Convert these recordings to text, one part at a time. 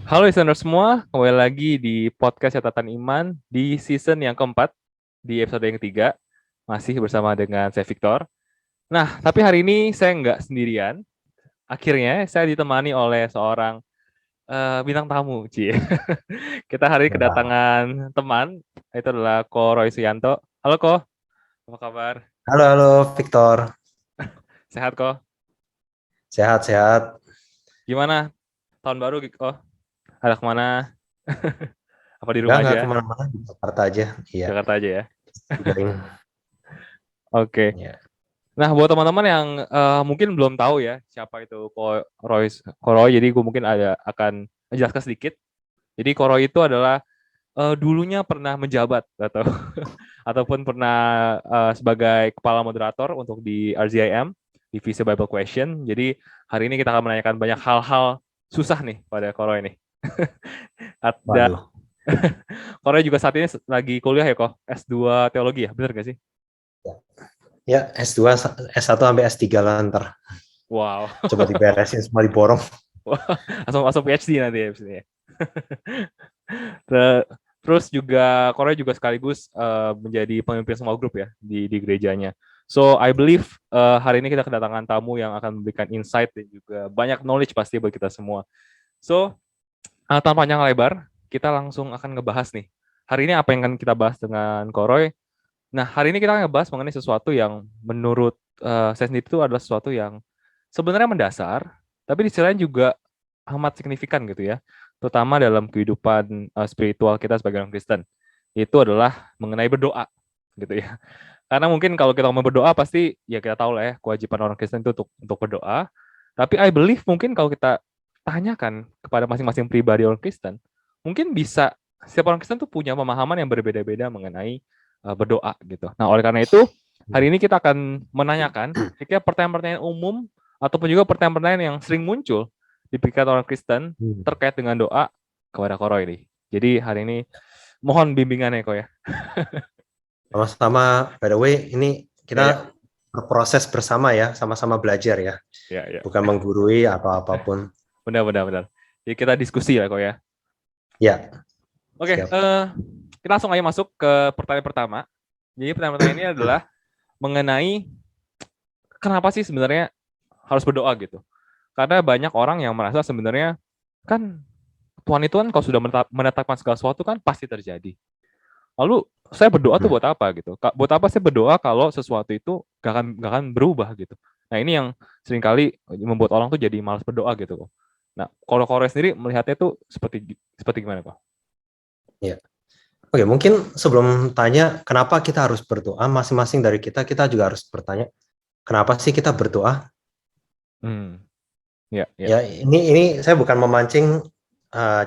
Halo listener semua, kembali lagi di podcast Catatan Iman di season yang keempat, di episode yang ketiga, masih bersama dengan saya Victor. Nah, tapi hari ini saya nggak sendirian. Akhirnya saya ditemani oleh seorang bintang tamu, Ci. Kita hari ini Ya. kedatangan teman, itu adalah Ko Roy Suyanto. Halo Ko, apa kabar? Halo, halo Victor. Sehat Ko? Sehat-sehat. Gimana tahun baru Ko? Ada kemana? Apa di rumah Enggak aja? kemana-mana di Jakarta aja. Iya, Jakarta aja ya? garing. Oke. Ya. Nah, buat teman-teman yang mungkin belum tahu ya siapa itu Ko Roy, jadi gue mungkin akan menjelaskan sedikit. Jadi Ko Roy itu adalah dulunya pernah menjabat atau ataupun pernah sebagai kepala moderator untuk di RZIM, Divisi Bible Question. Jadi hari ini kita akan menanyakan banyak hal-hal susah nih pada Ko Roy nih. Dan Waduh. Ko Roy juga saat ini lagi kuliah ya kok, S2 Teologi ya, bener gak sih? Ya, S2, S1 sampai S3 lah ntar. Wow. Coba diberesin semua diborong. langsung masuk PhD nanti ya abis ini ya. Terus juga Korea juga sekaligus menjadi pemimpin small group ya di gerejanya. So I believe hari ini kita kedatangan tamu yang akan memberikan insight dan juga banyak knowledge pasti buat kita semua. So tanpa panjang lebar, kita langsung akan ngebahas nih. Hari ini apa yang akan kita bahas dengan Koroy? Nah, hari ini kita akan ngebahas mengenai sesuatu yang menurut saya sendiri itu adalah sesuatu yang sebenarnya mendasar, tapi di sisi lain juga amat signifikan gitu ya, terutama dalam kehidupan spiritual kita sebagai orang Kristen. Itu adalah mengenai berdoa gitu ya. Karena mungkin kalau kita mau berdoa pasti ya kita tahu lah ya kewajiban orang Kristen itu untuk berdoa. Tapi I believe mungkin kalau kita tanyakan kepada masing-masing pribadi orang Kristen, mungkin bisa setiap orang Kristen tuh punya pemahaman yang berbeda-beda mengenai berdoa gitu. Nah, oleh karena itu hari ini kita akan menanyakan kira pertanyaan-pertanyaan umum ataupun juga pertanyaan-pertanyaan yang sering muncul di pikiran orang Kristen terkait dengan doa kepada Koro ini. Jadi hari ini mohon bimbingannya kok ya. Sama-sama, by the way, ini Ya, ya, kita berproses bersama ya, sama-sama belajar ya. ya, ya. Bukan menggurui atau apapun. Benar, benar, benar. Jadi kita diskusi ya kok ya. Ya, Oke, siap. kita langsung aja masuk ke pertanyaan pertama. Jadi pertanyaan ini adalah mengenai kenapa sih sebenarnya harus berdoa gitu. Karena banyak orang yang merasa sebenarnya kan Tuhan itu kan kalau sudah menetapkan segala sesuatu kan pasti terjadi. Lalu saya berdoa tuh buat apa gitu? Buat apa saya berdoa kalau sesuatu itu gak akan berubah gitu? Nah ini yang seringkali membuat orang tuh jadi malas berdoa gitu kok. Nah kalau Korea sendiri melihatnya tuh seperti gimana kok? Ya. Oke, mungkin sebelum tanya kenapa kita harus berdoa, masing-masing dari kita juga harus bertanya, kenapa sih kita berdoa? Hmm, ya, ya, Ya, ini saya bukan memancing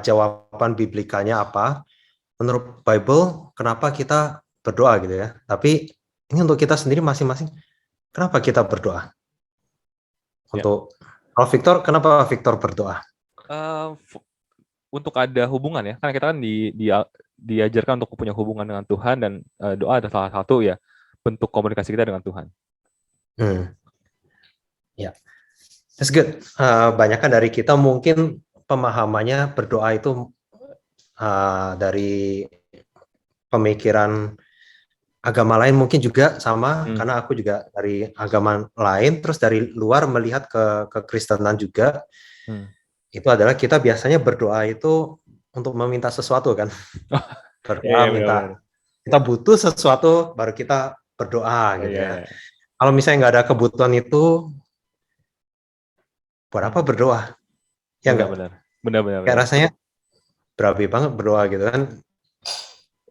jawaban biblikalnya apa. Menurut Bible, kenapa kita berdoa gitu ya. Tapi ini untuk kita sendiri masing-masing, kenapa kita berdoa? ya. Untuk kalau Victor, kenapa Victor berdoa? Eh, untuk ada hubungan ya, karena kita kan diajarkan untuk punya hubungan dengan Tuhan dan doa adalah salah satu ya bentuk komunikasi kita dengan Tuhan. Hmm, ya, that's good. Banyakan dari kita mungkin pemahamannya berdoa itu dari pemikiran agama lain mungkin juga sama, Hmm. karena aku juga dari agama lain, terus dari luar melihat ke kekristenan juga, Hmm. itu adalah kita biasanya berdoa itu untuk meminta sesuatu kan. Ya, Berdoa ya, minta, benar-benar. kita butuh sesuatu baru kita berdoa Oh, gitu ya, ya. ya. Kalau misalnya nggak ada kebutuhan itu, buat apa Hmm. berdoa? Ya nggak? Benar-benar. Benar-benar. Kayak Benar. rasanya berapi banget berdoa gitu kan.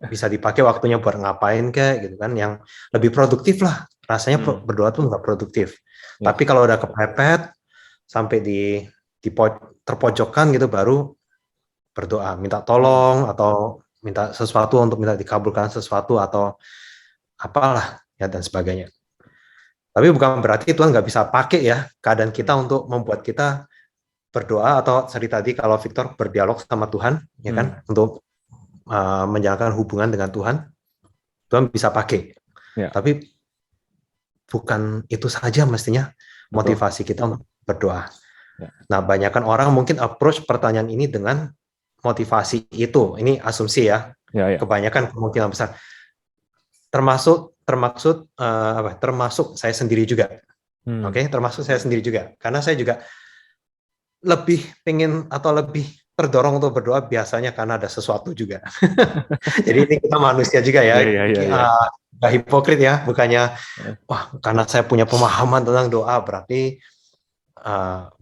Bisa dipakai waktunya buat ngapain kayak gitu kan, yang lebih produktif lah. Rasanya Hmm. berdoa tuh nggak produktif. Ya. Tapi kalau udah kepepet sampai terpojokkan gitu, baru berdoa, minta Hmm. tolong atau minta sesuatu untuk minta dikabulkan sesuatu atau apalah ya dan sebagainya. Tapi bukan berarti Tuhan nggak bisa pakai ya keadaan kita Hmm. untuk membuat kita berdoa, atau seperti tadi kalau Victor berdialog sama Tuhan ya Hmm. kan, untuk menjalankan hubungan dengan Tuhan. Tuhan bisa pakai. Ya, Tapi bukan itu saja mestinya betul. motivasi kita untuk berdoa. Ya. Nah, banyakkan orang mungkin approach pertanyaan ini dengan motivasi itu. Ini asumsi ya. Ya, ya. Kebanyakan kemungkinan besar. Termasuk saya sendiri juga. Oke, termasuk saya sendiri juga. Karena saya juga lebih pengen atau lebih terdorong untuk berdoa biasanya karena ada sesuatu juga. Jadi ini kita manusia juga ya. Iya, iya, iya. Nggak hipokrit ya, bukannya wah karena saya punya pemahaman tentang doa berarti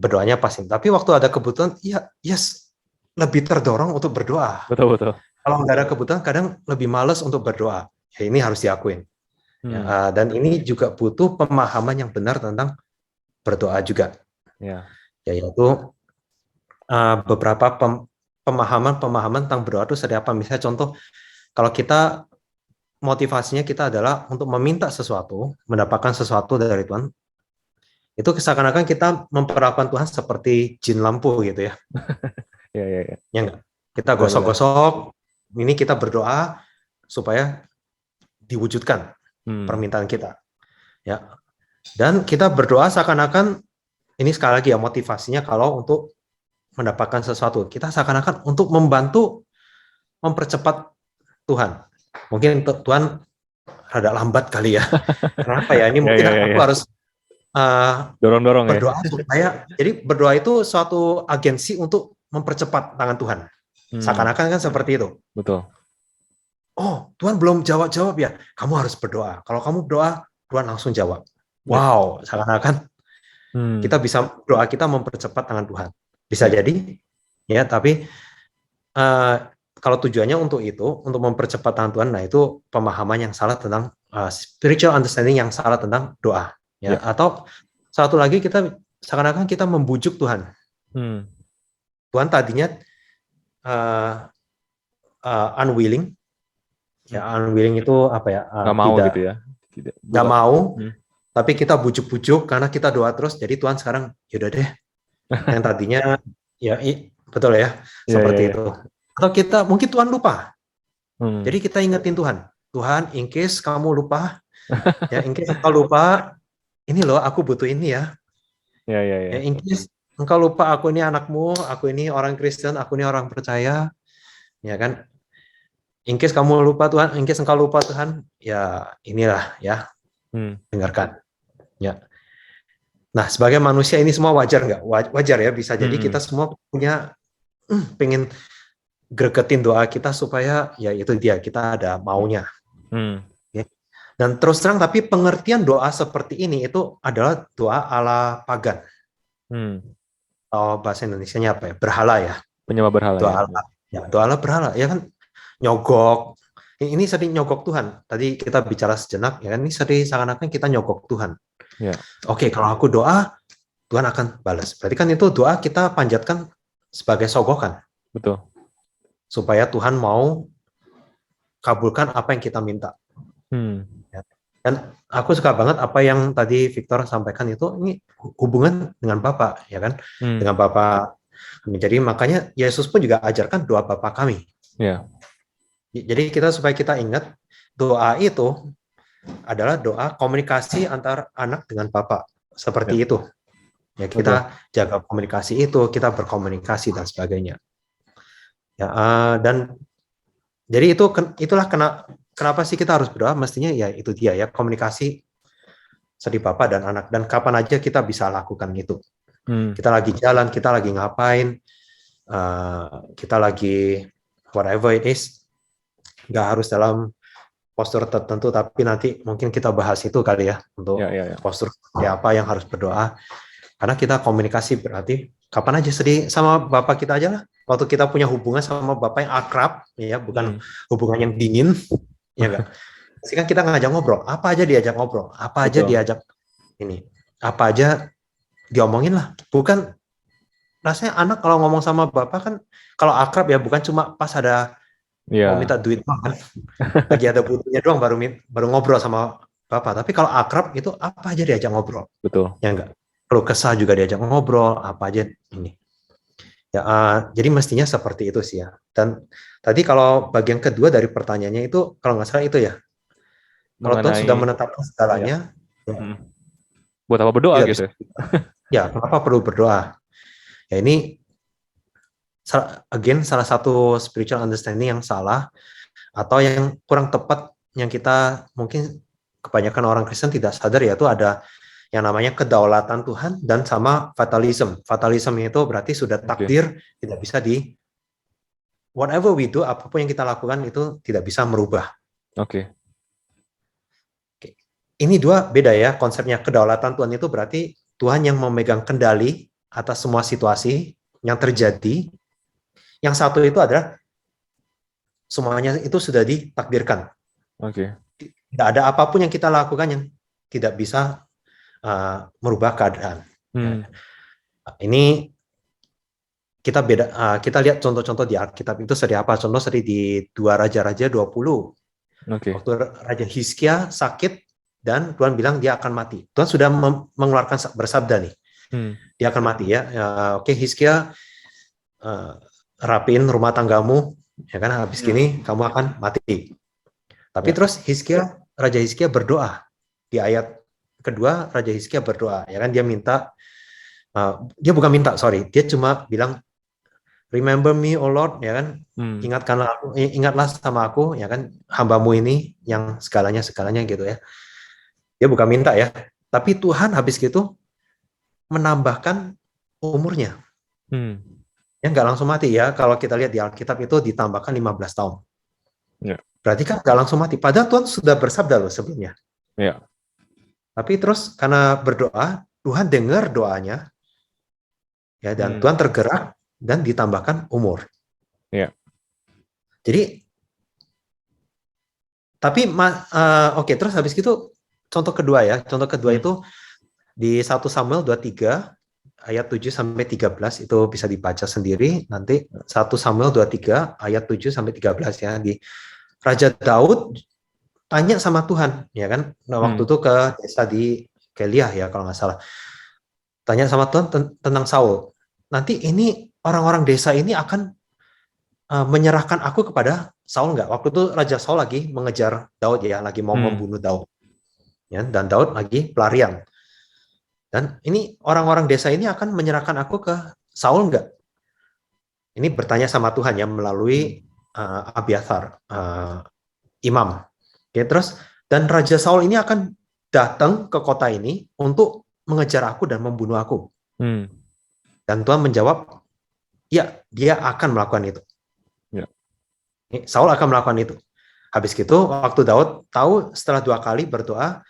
berdoanya pasti. Tapi waktu ada kebutuhan, ya yes, lebih terdorong untuk berdoa. Betul, betul. Kalau nggak ada kebutuhan, kadang lebih males untuk berdoa. Ya, ini harus diakuin. Ya, dan ini juga butuh pemahaman yang benar tentang berdoa juga. Ya. Yaitu beberapa pemahaman tentang berdoa itu seperti apa. Misalnya contoh, kalau kita motivasinya kita adalah untuk meminta sesuatu, mendapatkan sesuatu dari Tuhan, itu seakan-akan kita memperlakukan Tuhan seperti jin lampu gitu ya. Ya, ya, ya. Ya enggak? Kita gosok-gosok, ini kita berdoa supaya diwujudkan permintaan kita. Ya. Dan kita berdoa seakan-akan, ini sekali lagi ya motivasinya kalau untuk mendapatkan sesuatu. Kita seakan-akan untuk membantu mempercepat Tuhan. Mungkin Tuhan rada lambat kali ya. Kenapa ya? Ini mungkin aku harus dorong-dorong berdoa supaya. Jadi berdoa itu suatu agensi untuk mempercepat tangan Tuhan. Seakan-akan kan seperti itu. Betul. Oh, Tuhan belum jawab ya. Kamu harus berdoa. Kalau kamu berdoa, Tuhan langsung jawab. Wow, seakan-akan kita bisa doa kita mempercepat tangan Tuhan. Bisa jadi, ya. Tapi kalau tujuannya untuk itu, untuk mempercepat tangan Tuhan, nah itu pemahaman yang salah tentang spiritual understanding yang salah tentang doa. Ya. Atau satu lagi kita seakan-akan kita membujuk Tuhan. Tuhan tadinya unwilling. Ya, unwilling itu apa ya? Nggak mau gitu ya? Nggak mau. Tapi kita bujuk-bujuk karena kita doa terus. Jadi Tuhan sekarang yaudah deh. Yang tadinya ya betul ya, seperti itu. Atau kita mungkin Tuhan lupa. Jadi kita ingetin Tuhan. Tuhan, in case kamu lupa, ya in case engkau lupa, ini loh aku butuh ini ya. Ya in case engkau lupa aku ini anakmu, aku ini orang Kristen, aku ini orang percaya, ya kan? In case kamu lupa Tuhan, in case engkau lupa Tuhan, ya inilah ya, dengarkan. Ya. Nah, sebagai manusia ini semua wajar nggak? Wajar ya, bisa jadi kita semua punya pengen gregetin doa kita supaya ya itu dia, kita ada maunya. Ya. Dan terus terang, tapi pengertian doa seperti ini itu adalah doa ala pagan. Bahasa Indonesianya apa ya? Berhala ya. Penyembah berhala. Doa ala berhala ya kan. Nyogok, ini sering nyogok Tuhan. Tadi kita bicara sejenak, ya ini sering seakan-akan kita nyogok Tuhan. Oke, kalau aku doa, Tuhan akan balas. Berarti kan itu doa kita panjatkan sebagai sogokan. Betul. Supaya Tuhan mau kabulkan apa yang kita minta. Dan aku suka banget apa yang tadi Victor sampaikan itu, ini hubungan dengan Bapa, ya kan? Dengan Bapa. Jadi makanya Yesus pun juga ajarkan doa Bapa kami. Jadi supaya kita ingat doa itu adalah doa komunikasi antar anak dengan Bapa, seperti itu. Ya kita jaga komunikasi itu, kita berkomunikasi dan sebagainya. Ya dan jadi itulah kenapa sih kita harus berdoa? Mestinya ya itu dia ya, komunikasi sedih Bapa dan anak. Dan kapan aja kita bisa lakukan itu. Kita lagi jalan, kita lagi ngapain, kita lagi whatever it is. Nggak harus dalam postur tertentu, tapi nanti mungkin kita bahas itu kali ya, untuk postur apa yang harus berdoa. Karena kita komunikasi berarti kapan aja sedih sama Bapak kita aja lah. Waktu kita punya hubungan sama Bapak yang akrab, ya bukan hubungan yang dingin, ya enggak. Pasti kan kita ngajak ngobrol, apa aja diajak ngobrol, apa aja diajak ini, apa aja diomongin lah. Bukan rasanya anak kalau ngomong sama Bapak kan, kalau akrab ya bukan cuma pas ada mau minta duit kan, lagi ada butuhnya doang baru ngobrol sama Bapak. Tapi kalau akrab itu apa aja diajak ngobrol. Betul. Ya enggak. Kalau kesah juga diajak ngobrol, apa aja ini. Ya, jadi mestinya seperti itu sih ya. Dan tadi kalau bagian kedua dari pertanyaannya itu kalau nggak salah itu ya. Kalau Tuhan sudah menetapkan segalanya, buat apa berdoa gitu? Ya, kenapa perlu berdoa? Ya ini salah satu spiritual understanding yang salah atau yang kurang tepat yang kita mungkin kebanyakan orang Kristen tidak sadar, yaitu ada yang namanya kedaulatan Tuhan dan sama fatalism. Fatalism itu berarti sudah takdir, tidak bisa whatever we do, apapun yang kita lakukan itu tidak bisa merubah. Oke. Ini dua beda ya konsepnya. Kedaulatan Tuhan itu berarti Tuhan yang memegang kendali atas semua situasi yang terjadi. Yang satu itu adalah semuanya itu sudah ditakdirkan. Oke. Tidak ada apapun yang kita lakukan yang tidak bisa merubah keadaan. Ini kita lihat contoh-contoh di Alkitab itu seperti apa. Contoh seperti di 2 Raja-Raja 20. Waktu Raja Hizkia sakit dan Tuhan bilang dia akan mati. Tuhan sudah mengeluarkan bersabda nih. Dia akan mati ya. Oke, Hizkia, rapiin rumah tanggamu, ya kan, habis gini kamu akan mati. Tapi terus Raja Hizkia berdoa. Di ayat kedua Raja Hizkia berdoa, ya kan, dia minta, dia bukan minta, dia cuma bilang, remember me, O Lord, ya kan, ingatlah sama aku, ya kan, hambamu ini yang segalanya gitu ya. Dia bukan minta ya, tapi Tuhan habis gitu menambahkan umurnya. Ya nggak langsung mati ya, kalau kita lihat di Alkitab itu ditambahkan 15 tahun. Berarti kan nggak langsung mati, padahal Tuhan sudah bersabda loh sebelumnya. Tapi terus karena berdoa, Tuhan dengar doanya, ya, dan Tuhan tergerak dan ditambahkan umur. Jadi, tapi oke, terus habis itu contoh kedua ya, contoh kedua itu di 1 Samuel 23 ayat 7 sampai 13, itu bisa dibaca sendiri nanti. 1 Samuel 23 ayat 7 sampai 13 ya. Di Raja Daud tanya sama Tuhan, ya kan, waktu itu ke desa di Keliah ya kalau nggak salah, tanya sama Tuhan tentang Saul. Nanti ini orang-orang desa ini akan menyerahkan aku kepada Saul nggak? Waktu itu Raja Saul lagi mengejar Daud ya, lagi mau membunuh Daud, ya, dan Daud lagi pelarian. Dan ini orang-orang desa ini akan menyerahkan aku ke Saul nggak? Ini bertanya sama Tuhan ya melalui Abiathar, imam. Oke, terus dan Raja Saul ini akan datang ke kota ini untuk mengejar aku dan membunuh aku. Dan Tuhan menjawab, ya, dia akan melakukan itu. Saul akan melakukan itu. Habis itu, waktu Daud tahu, setelah 2 kali berdoa,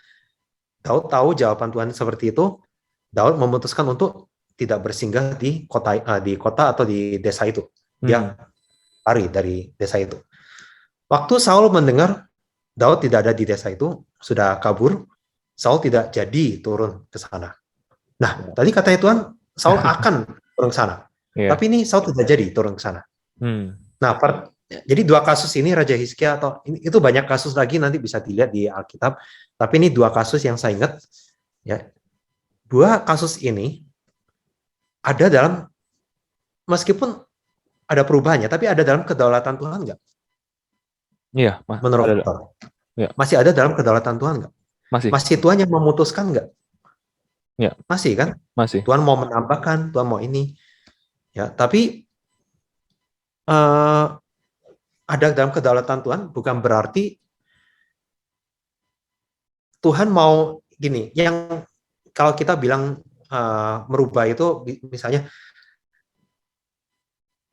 Daud tahu jawaban Tuhan seperti itu, Daud memutuskan untuk tidak bersinggah di kota atau di desa itu. Dia lari dari desa itu. Waktu Saul mendengar Daud tidak ada di desa itu, sudah kabur, Saul tidak jadi turun ke sana. Nah, tadi katanya Tuhan, Saul akan turun ke sana. Tapi ini Saul tidak jadi turun ke sana. Nah, jadi 2 kasus ini Raja Hizkia, atau itu banyak kasus lagi nanti bisa dilihat di Alkitab. Tapi ini 2 kasus yang saya ingat. Ya, 2 kasus ini ada dalam, meskipun ada perubahannya, tapi ada dalam kedaulatan Tuhan nggak? Iya, menurut masih ada dalam kedaulatan Tuhan nggak? Masih Tuhan yang memutuskan nggak? Ya. Masih kan? Masih. Tuhan mau menambahkan, Tuhan mau ini. Ya, tapi ada dalam kedaulatan Tuhan bukan berarti Tuhan mau gini. Yang kalau kita bilang merubah itu misalnya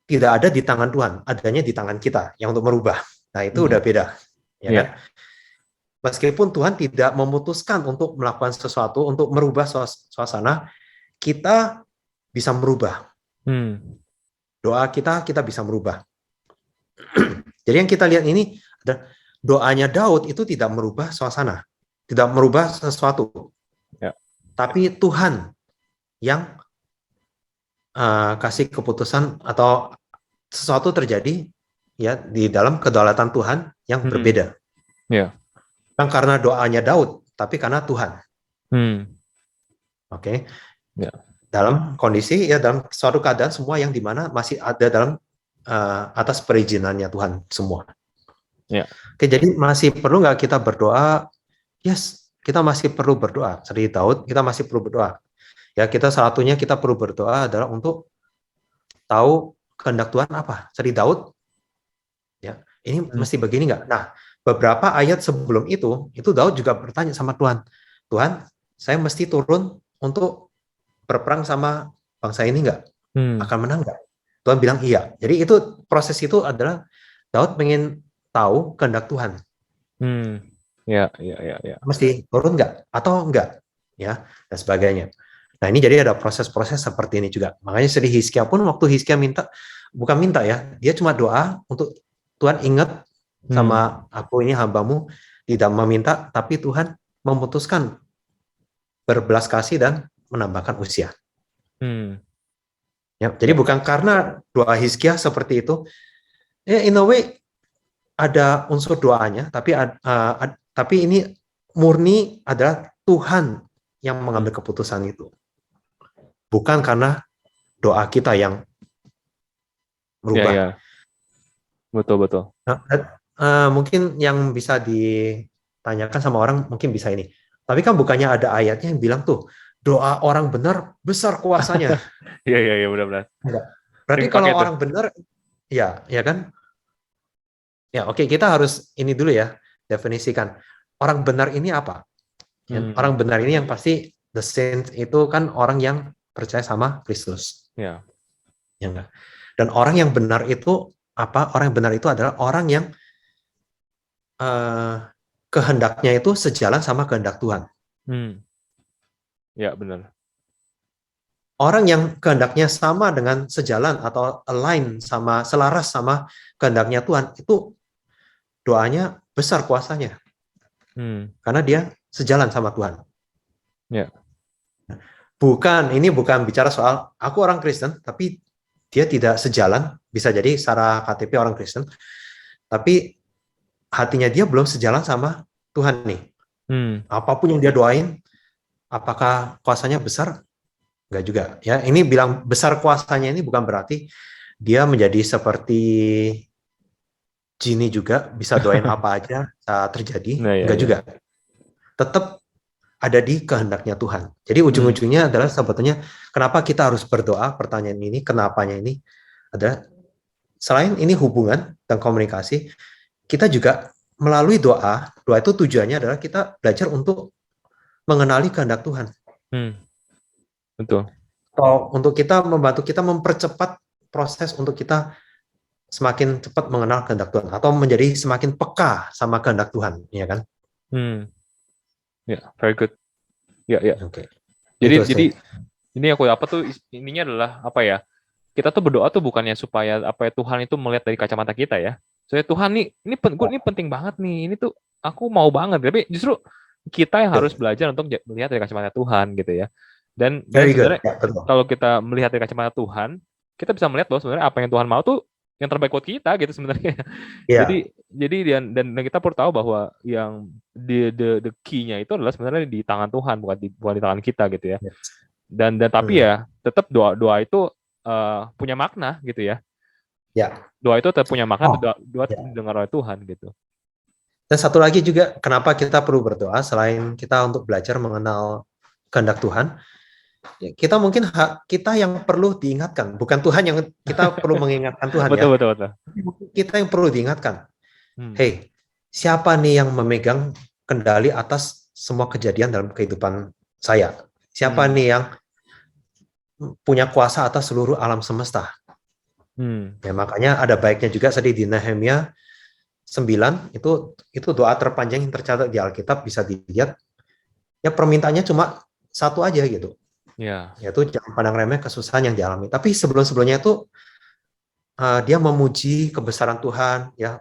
tidak ada di tangan Tuhan, adanya di tangan kita yang untuk merubah. Nah, itu udah beda, ya kan? Meskipun Tuhan tidak memutuskan untuk melakukan sesuatu untuk merubah suasana, kita bisa merubah. Doa kita bisa merubah. Jadi yang kita lihat ini, doanya Daud itu tidak merubah suasana, tidak merubah sesuatu. Tapi Tuhan yang kasih keputusan atau sesuatu terjadi ya di dalam kedaulatan Tuhan yang berbeda. Bukan karena doanya Daud, tapi karena Tuhan. Oke. Dalam kondisi ya, dalam suatu keadaan semua yang dimana masih ada dalam atas perizinannya Tuhan semua. Oke, jadi masih perlu nggak kita berdoa? Yes, kita masih perlu berdoa. Seperti Daud, kita masih perlu berdoa. Ya, salah satunya kita perlu berdoa adalah untuk tahu kehendak Tuhan apa? Seperti Daud, ya, ini Hmm. mesti begini nggak? Nah, beberapa ayat sebelum itu Daud juga bertanya sama Tuhan, Tuhan, saya mesti turun untuk berperang sama bangsa ini nggak? Hmm. Akan menang nggak? Tuhan bilang iya. Jadi itu proses itu adalah Daud pengen tahu kehendak Tuhan. Hmm. Ya, ya, ya, ya. Mesti turun nggak atau enggak, ya, dan sebagainya. Nah, ini jadi ada proses-proses seperti ini juga. Makanya sedih Hizkia pun waktu Hizkia minta, bukan minta ya, dia cuma doa untuk Tuhan ingat Hmm. sama aku ini hambamu, tidak meminta, tapi Tuhan memutuskan berbelas kasih dan menambahkan usia. Hmm. Ya, jadi Ya. bukan karena doa Hizkia seperti itu, ya in a way ada unsur doanya, tapi ini murni adalah Tuhan yang Hmm. mengambil keputusan itu, bukan karena doa kita yang Ya, berubah. ya. Betul, betul. Nah, mungkin yang bisa ditanyakan sama orang mungkin bisa ini. Tapi kan bukannya ada ayatnya yang bilang tuh doa orang benar besar kuasanya. Iya, iya, iya, benar-benar. Enggak. Sering Berarti kalau dipakai tuh. orang benar, ya, ya kan? Ya, oke, kita harus ini dulu ya, definisikan. Orang benar ini apa? Ya, Hmm. orang benar ini yang pasti the saint itu kan orang yang percaya sama Kristus. Ya. Ya enggak? Dan orang yang benar itu apa? Orang yang benar itu adalah orang yang eh, kehendaknya itu sejalan sama kehendak Tuhan. Hmm. Ya, benar. Orang yang kehendaknya sama dengan sejalan atau align sama selaras sama kehendaknya Tuhan itu doanya besar kuasanya Hmm. karena dia sejalan sama Tuhan. Ya. Ini bukan bicara soal aku orang Kristen tapi dia tidak sejalan, bisa jadi secara KTP orang Kristen tapi hatinya dia belum sejalan sama Tuhan nih. Hmm. Apapun yang dia doain, apakah kuasanya besar? Enggak juga. Ya, ini bilang besar kuasanya ini bukan berarti dia menjadi seperti Genie juga bisa doain apa aja saat terjadi, Nah, ya, enggak ya. juga. Tetap ada di kehendaknya Tuhan. Jadi Hmm. ujung-ujungnya adalah sebetulnya kenapa kita harus berdoa, pertanyaan ini, kenapanya ini adalah selain ini hubungan dan komunikasi, kita juga melalui doa, doa itu tujuannya adalah kita belajar untuk mengenali kehendak Tuhan. Hmm. Betul. Atau untuk kita membantu kita mempercepat proses untuk kita semakin cepat mengenal kehendak Tuhan atau menjadi semakin peka sama kehendak Tuhan, ya kan? Hmm. Ya, very good. Ya, ya. Oke. Itu Jadi sih. ini aku apa tuh ininya adalah apa ya? Kita tuh berdoa tuh bukannya supaya apa ya Tuhan itu melihat dari kacamata kita ya. Soalnya Tuhan nih ini penting banget nih. Ini tuh aku mau banget. Tapi justru kita yang harus Oke. belajar untuk melihat dari kacamata Tuhan gitu ya. Dan Very good. sebenarnya Ya, betul. kalau kita melihat dari kacamata Tuhan, kita bisa melihat bahwa sebenarnya apa yang Tuhan mau tuh yang terbaik buat kita gitu sebenarnya. Ya, Jadi dan kita perlu tahu bahwa yang the key-nya itu adalah sebenarnya di tangan Tuhan bukan di tangan kita gitu ya. ya. Dan tapi Hmm. ya tetap doa itu punya makna gitu ya. Ya. Doa itu tetap punya makna, Oh, doa tetap ya. didengar oleh Tuhan gitu. Dan satu lagi juga, kenapa kita perlu berdoa selain kita untuk belajar mengenal kehendak Tuhan, ya, kita mungkin kita yang perlu diingatkan, bukan Tuhan yang kita perlu mengingatkan Tuhan Betul, ya. betul, betul. Kita yang perlu diingatkan. Hmm. Hey, siapa nih yang memegang kendali atas semua kejadian dalam kehidupan saya? Siapa nih yang punya kuasa atas seluruh alam semesta? Hmm. Ya, makanya ada baiknya juga tadi di Nehemia 9 itu doa terpanjang yang tercatat di Alkitab, bisa dilihat. Ya permintaannya cuma satu aja gitu. Ya. Yaitu jangan pandang remeh kesusahan yang dialami. Tapi sebelum-sebelumnya itu dia memuji kebesaran Tuhan, ya,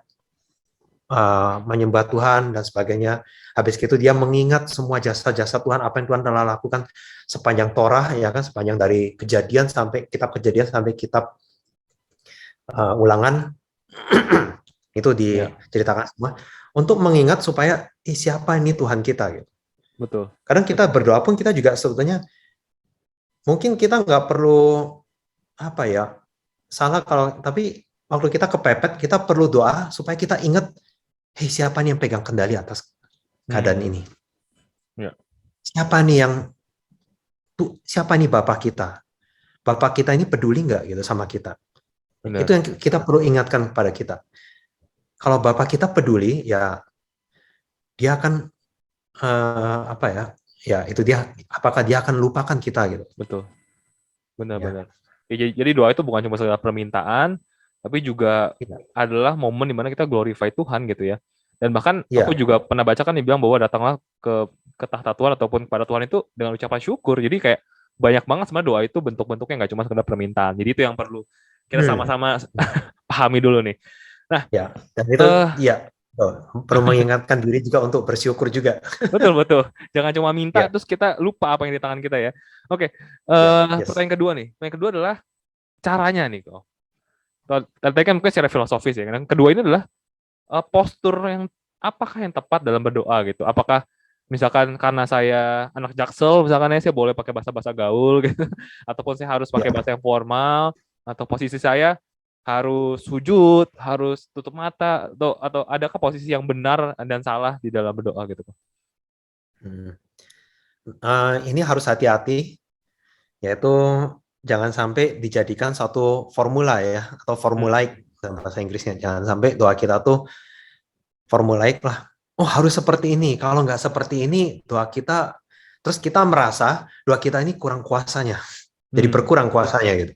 menyembah Tuhan dan sebagainya. Habis itu dia mengingat semua jasa-jasa Tuhan, apa yang Tuhan telah lakukan sepanjang Torah, ya kan, sepanjang dari Kejadian sampai kitab Ulangan. Itu Ya, diceritakan semua untuk mengingat supaya siapa ini Tuhan kita gitu. betul. Kadang kita berdoa pun kita juga sebetulnya mungkin kita nggak perlu apa ya, salah kalau, tapi waktu kita kepepet kita perlu doa supaya kita ingat, hei, siapa nih yang pegang kendali atas keadaan Hmm. ini? Ya. Siapa nih Bapak kita? Bapak kita ini peduli nggak gitu sama kita? Itu yang kita perlu ingatkan kepada kita. Kalau Bapak kita peduli, ya dia akan apa ya? Ya itu dia. Apakah dia akan lupakan kita gitu? Betul, benar-benar. Ya. Ya, jadi doa itu bukan cuma sekedar permintaan, tapi juga Ya. adalah momen dimana kita glorify Tuhan gitu ya. Dan bahkan aku Ya. juga pernah baca kan dibilang bahwa datanglah ke tahta Tuhan ataupun kepada Tuhan itu dengan ucapan syukur. Jadi kayak banyak banget sebenarnya doa itu bentuk-bentuknya nggak cuma sekedar permintaan. Jadi itu yang perlu kita sama-sama pahami dulu nih. Nah, Ya, dan itu ya perlu mengingatkan diri juga untuk bersyukur juga. betul. Jangan cuma minta Ya. terus kita lupa apa yang di tangan kita ya. Oke, Yes. pertanyaan kedua nih. Yang kedua adalah caranya nih kok. Tadi kan mungkin secara filosofis ya. Yang kedua ini adalah postur yang apakah yang tepat dalam berdoa gitu. Apakah misalkan karena saya anak Jaksel misalkan ya saya boleh pakai bahasa-bahasa gaul gitu ataupun saya harus pakai bahasa yang formal atau posisi saya harus sujud, harus tutup mata atau adakah posisi yang benar dan salah di dalam berdoa gitu. Ini harus hati-hati, yaitu jangan sampai dijadikan satu formula ya, atau formulaik dalam bahasa Inggrisnya. Jangan sampai doa kita tuh formulaik lah. Oh harus seperti ini, kalau nggak seperti ini doa kita, terus kita merasa doa kita ini kurang kuasanya, jadi berkurang kuasanya gitu.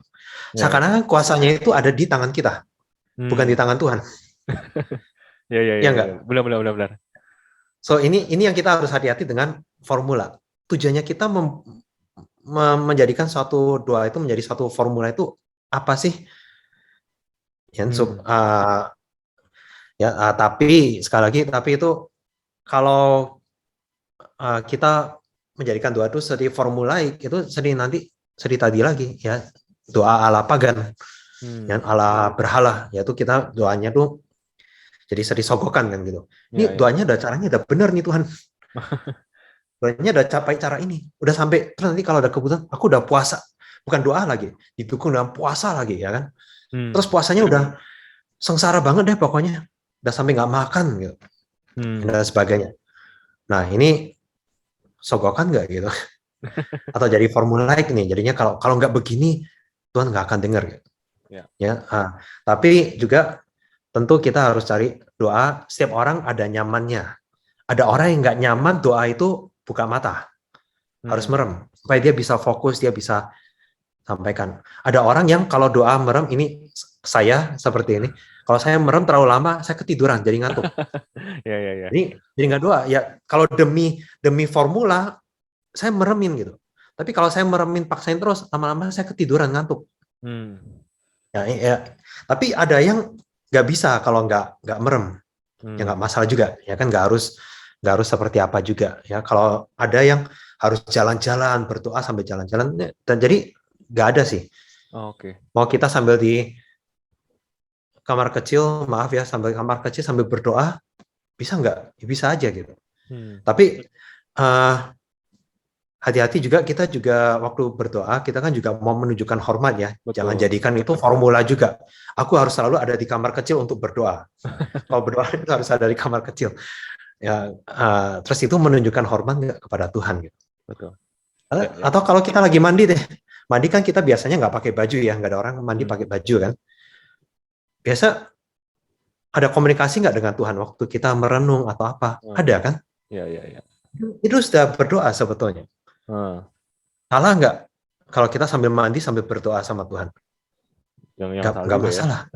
Seakan-akan kuasanya itu ada di tangan kita, bukan di tangan Tuhan. Ya enggak? Benar. So ini yang kita harus hati-hati dengan formula. Tujuannya kita menjadikan suatu doa itu menjadi suatu formula itu apa sih? Tapi sekali lagi, tapi itu kalau kita menjadikan doa itu sedih formulaik, itu sedih tadi lagi ya, doa ala pagan, yang ala berhala, yaitu kita doanya tuh jadi sedih sogokan kan gitu. Ini doanya ada caranya, ada benar nih Tuhan. Doanya udah capai cara ini, udah sampai, terus nanti kalau ada kebutuhan, aku udah puasa, bukan doa lagi, didukung dengan puasa lagi ya kan. Terus puasanya udah sengsara banget deh pokoknya, udah sampai nggak makan gitu, dan sebagainya. Nah ini sogokan nggak gitu, atau jadi formulaik nih, jadinya kalau nggak begini Tuhan nggak akan dengar gitu. Ya, tapi juga tentu kita harus cari doa. Setiap orang ada nyamannya. Ada orang yang nggak nyaman doa itu buka mata, harus merem supaya dia bisa fokus, dia bisa sampaikan. Ada orang yang kalau doa merem, ini saya seperti ini. Kalau saya merem terlalu lama, saya ketiduran, jadi ngantuk. Jadi nggak doa. Ya kalau demi formula, saya meremin gitu. Tapi kalau saya meremin paksain terus, lama-lama saya ketiduran, ngantuk. Ya. Tapi ada yang nggak bisa kalau nggak merem, ya nggak masalah juga. Ya kan nggak harus seperti apa juga. Ya kalau ada yang harus jalan-jalan, berdoa sambil jalan-jalan, dan jadi nggak ada sih. Mau kita sambil di kamar kecil, maaf ya, sambil kamar kecil sambil berdoa, bisa nggak? Ya, bisa aja gitu. Tapi hati-hati juga, kita juga waktu berdoa, kita kan juga mau menunjukkan hormat ya. Betul. Jangan jadikan itu formula juga. Aku harus selalu ada di kamar kecil untuk berdoa. Kalau berdoa itu harus ada di kamar kecil. Ya, terus itu menunjukkan hormat nggak kepada Tuhan gitu. Betul. Atau kalau kita lagi mandi deh. Mandi kan kita biasanya nggak pakai baju ya, nggak ada orang mandi pakai baju kan. Biasa ada komunikasi nggak dengan Tuhan waktu kita merenung atau apa? Ada kan? Iya. Itu sudah berdoa sebetulnya. Salah nggak kalau kita sambil mandi sambil berdoa sama Tuhan? Nggak masalah.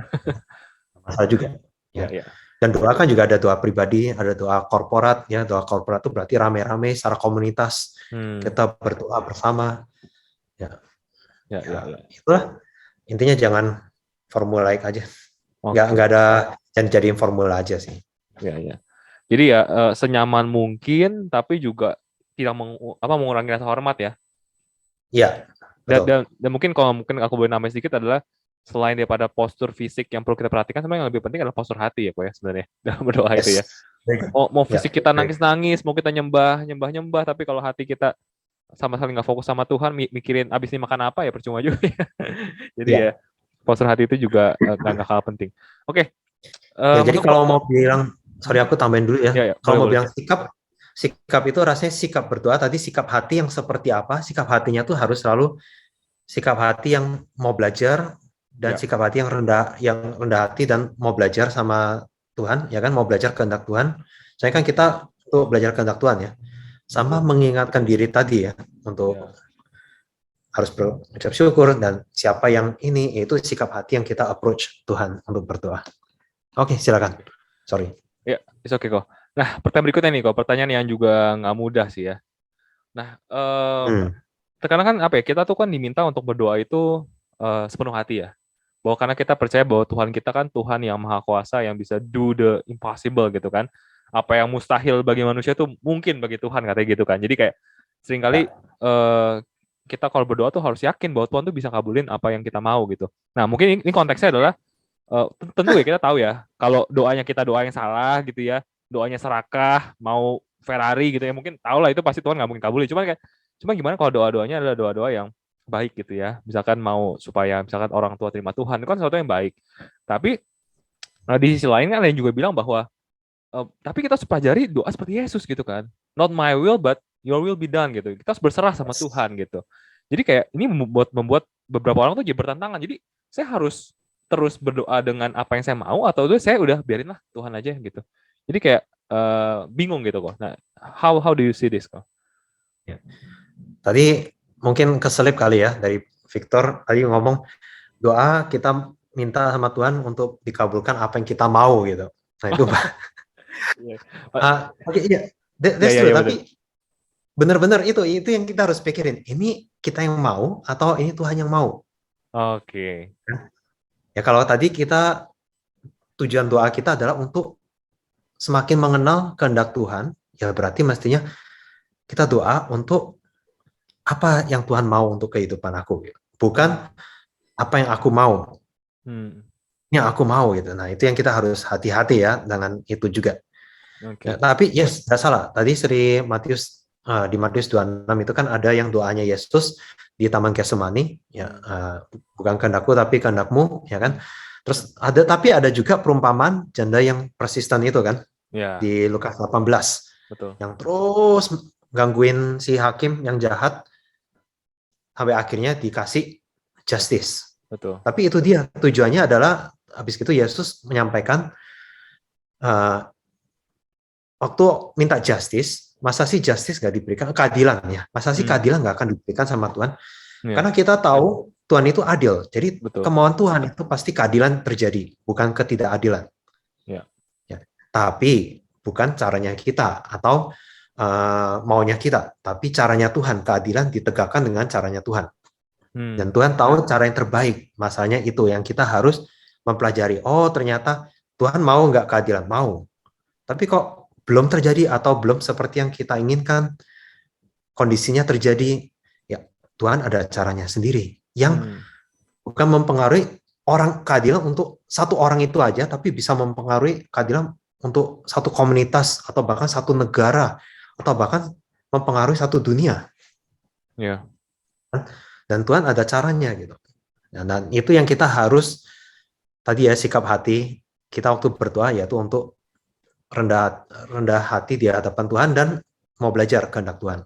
Masalah juga. Ya. Dan doa kan juga ada doa pribadi, ada doa korporat. Ya, doa korporat itu berarti rame-rame secara komunitas kita berdoa bersama. Ya. Itulah intinya, jangan formulaik aja. Nggak ada, jangan jadiin formula aja sih. Ya. Jadi ya senyaman mungkin, tapi juga tidak mengurangi rasa hormat ya. Iya. Dan mungkin kalau aku boleh nambahin sedikit adalah selain daripada postur fisik yang perlu kita perhatikan, sebenarnya yang lebih penting adalah postur hati ya, Pak ya sebenarnya dalam berdoa itu ya. Mau fisik kita nangis-nangis, mau kita nyembah, tapi kalau hati kita sama sekali nggak fokus sama Tuhan, mikirin abis ini makan apa ya percuma juga ya. Jadi ya postur hati itu juga nggak kalah penting. Oke. Jadi kalau mau bilang, sorry aku tambahin dulu ya. Kalau mau bilang sikap itu rasanya sikap berdoa tadi, sikap hati yang seperti apa? Sikap hatinya tuh harus selalu sikap hati yang mau belajar, dan Ya. sikap hati yang rendah hati dan mau belajar sama Tuhan, ya kan, mau belajar kehendak Tuhan. Saya kan kita untuk belajar kehendak Tuhan ya, sama Betul. mengingatkan diri tadi ya untuk Ya. harus berucap syukur dan siapa yang ini, itu sikap hati yang kita approach Tuhan untuk berdoa. Oke, silakan. Sorry. Ya, it's okay kok. Nah, pertanyaan berikutnya nih kok, pertanyaan yang juga nggak mudah sih ya. Nah, terkadang kan apa ya, kita tuh kan diminta untuk berdoa itu sepenuh hati ya. Bahwa karena kita percaya bahwa Tuhan kita kan Tuhan yang maha kuasa, yang bisa do the impossible gitu kan. Apa yang mustahil bagi manusia itu mungkin bagi Tuhan, katanya gitu kan. Jadi kayak seringkali kita kalau berdoa tuh harus yakin bahwa Tuhan tuh bisa kabulin apa yang kita mau gitu. Nah, mungkin ini konteksnya adalah tentu ya kita tahu ya, kalau doanya kita doa yang salah gitu ya, doanya serakah, mau Ferrari gitu ya, mungkin tahu lah itu pasti Tuhan nggak mungkin kabulin. Cuma gimana kalau doa-doanya adalah doa-doa yang baik gitu ya, misalkan mau supaya misalkan orang tua terima Tuhan, itu kan sesuatu yang baik. Tapi di sisi lain kan ada yang juga bilang bahwa tapi kita harus pelajari doa seperti Yesus gitu kan, not my will but your will be done gitu. Kita harus berserah sama Tuhan gitu. Jadi kayak ini membuat beberapa orang tuh jadi bertentangan. Jadi saya harus terus berdoa dengan apa yang saya mau, atau itu saya udah biarin lah Tuhan aja gitu. Jadi kayak bingung gitu kok. Nah, how do you see this kok? Ya. Tadi mungkin keselip kali ya dari Victor tadi ngomong doa kita minta sama Tuhan untuk dikabulkan apa yang kita mau gitu. Nah itu oke, iya, that's true. Tapi benar-benar itu yang kita harus pikirin. Ini kita yang mau atau ini Tuhan yang mau? Oke. Ya kalau tadi kita tujuan doa kita adalah untuk semakin mengenal kehendak Tuhan, ya berarti mestinya kita doa untuk apa yang Tuhan mau untuk kehidupan aku, gitu. Bukan apa yang aku mau. Yang aku mau gitu. Nah itu yang kita harus hati-hati ya dengan itu juga. Okay. Ya, tapi yes, tidak salah. Tadi di Matius 26 itu kan ada yang doanya Yesus di Taman Getsemani, ya bukan kehendakku tapi kehendakmu, ya kan. Terus tapi ada juga perumpamaan janda yang persisten itu kan, di Lukas 18, betul, yang terus gangguin si hakim yang jahat sampai akhirnya dikasih justice. betul. Tapi itu dia tujuannya adalah habis itu Yesus menyampaikan waktu minta justice, masa sih justice nggak diberikan, keadilan ya, masa sih keadilan nggak akan diberikan sama Tuhan? Karena kita tahu Tuhan itu adil, jadi kemauan Tuhan itu pasti keadilan terjadi, bukan ketidakadilan. Ya. Tapi bukan caranya kita atau maunya kita, tapi caranya Tuhan, keadilan ditegakkan dengan caranya Tuhan. Dan Tuhan tahu cara yang terbaik, masanya itu yang kita harus mempelajari. Oh ternyata Tuhan mau nggak keadilan? Mau. Tapi kok belum terjadi atau belum seperti yang kita inginkan, kondisinya terjadi, ya Tuhan ada caranya sendiri yang bukan mempengaruhi orang keadilan untuk satu orang itu aja, tapi bisa mempengaruhi keadilan untuk satu komunitas atau bahkan satu negara atau bahkan mempengaruhi satu dunia. Yeah. Dan Tuhan ada caranya gitu. Dan itu yang kita harus tadi ya, sikap hati kita waktu berdoa yaitu untuk rendah hati di hadapan Tuhan dan mau belajar kehendak Tuhan.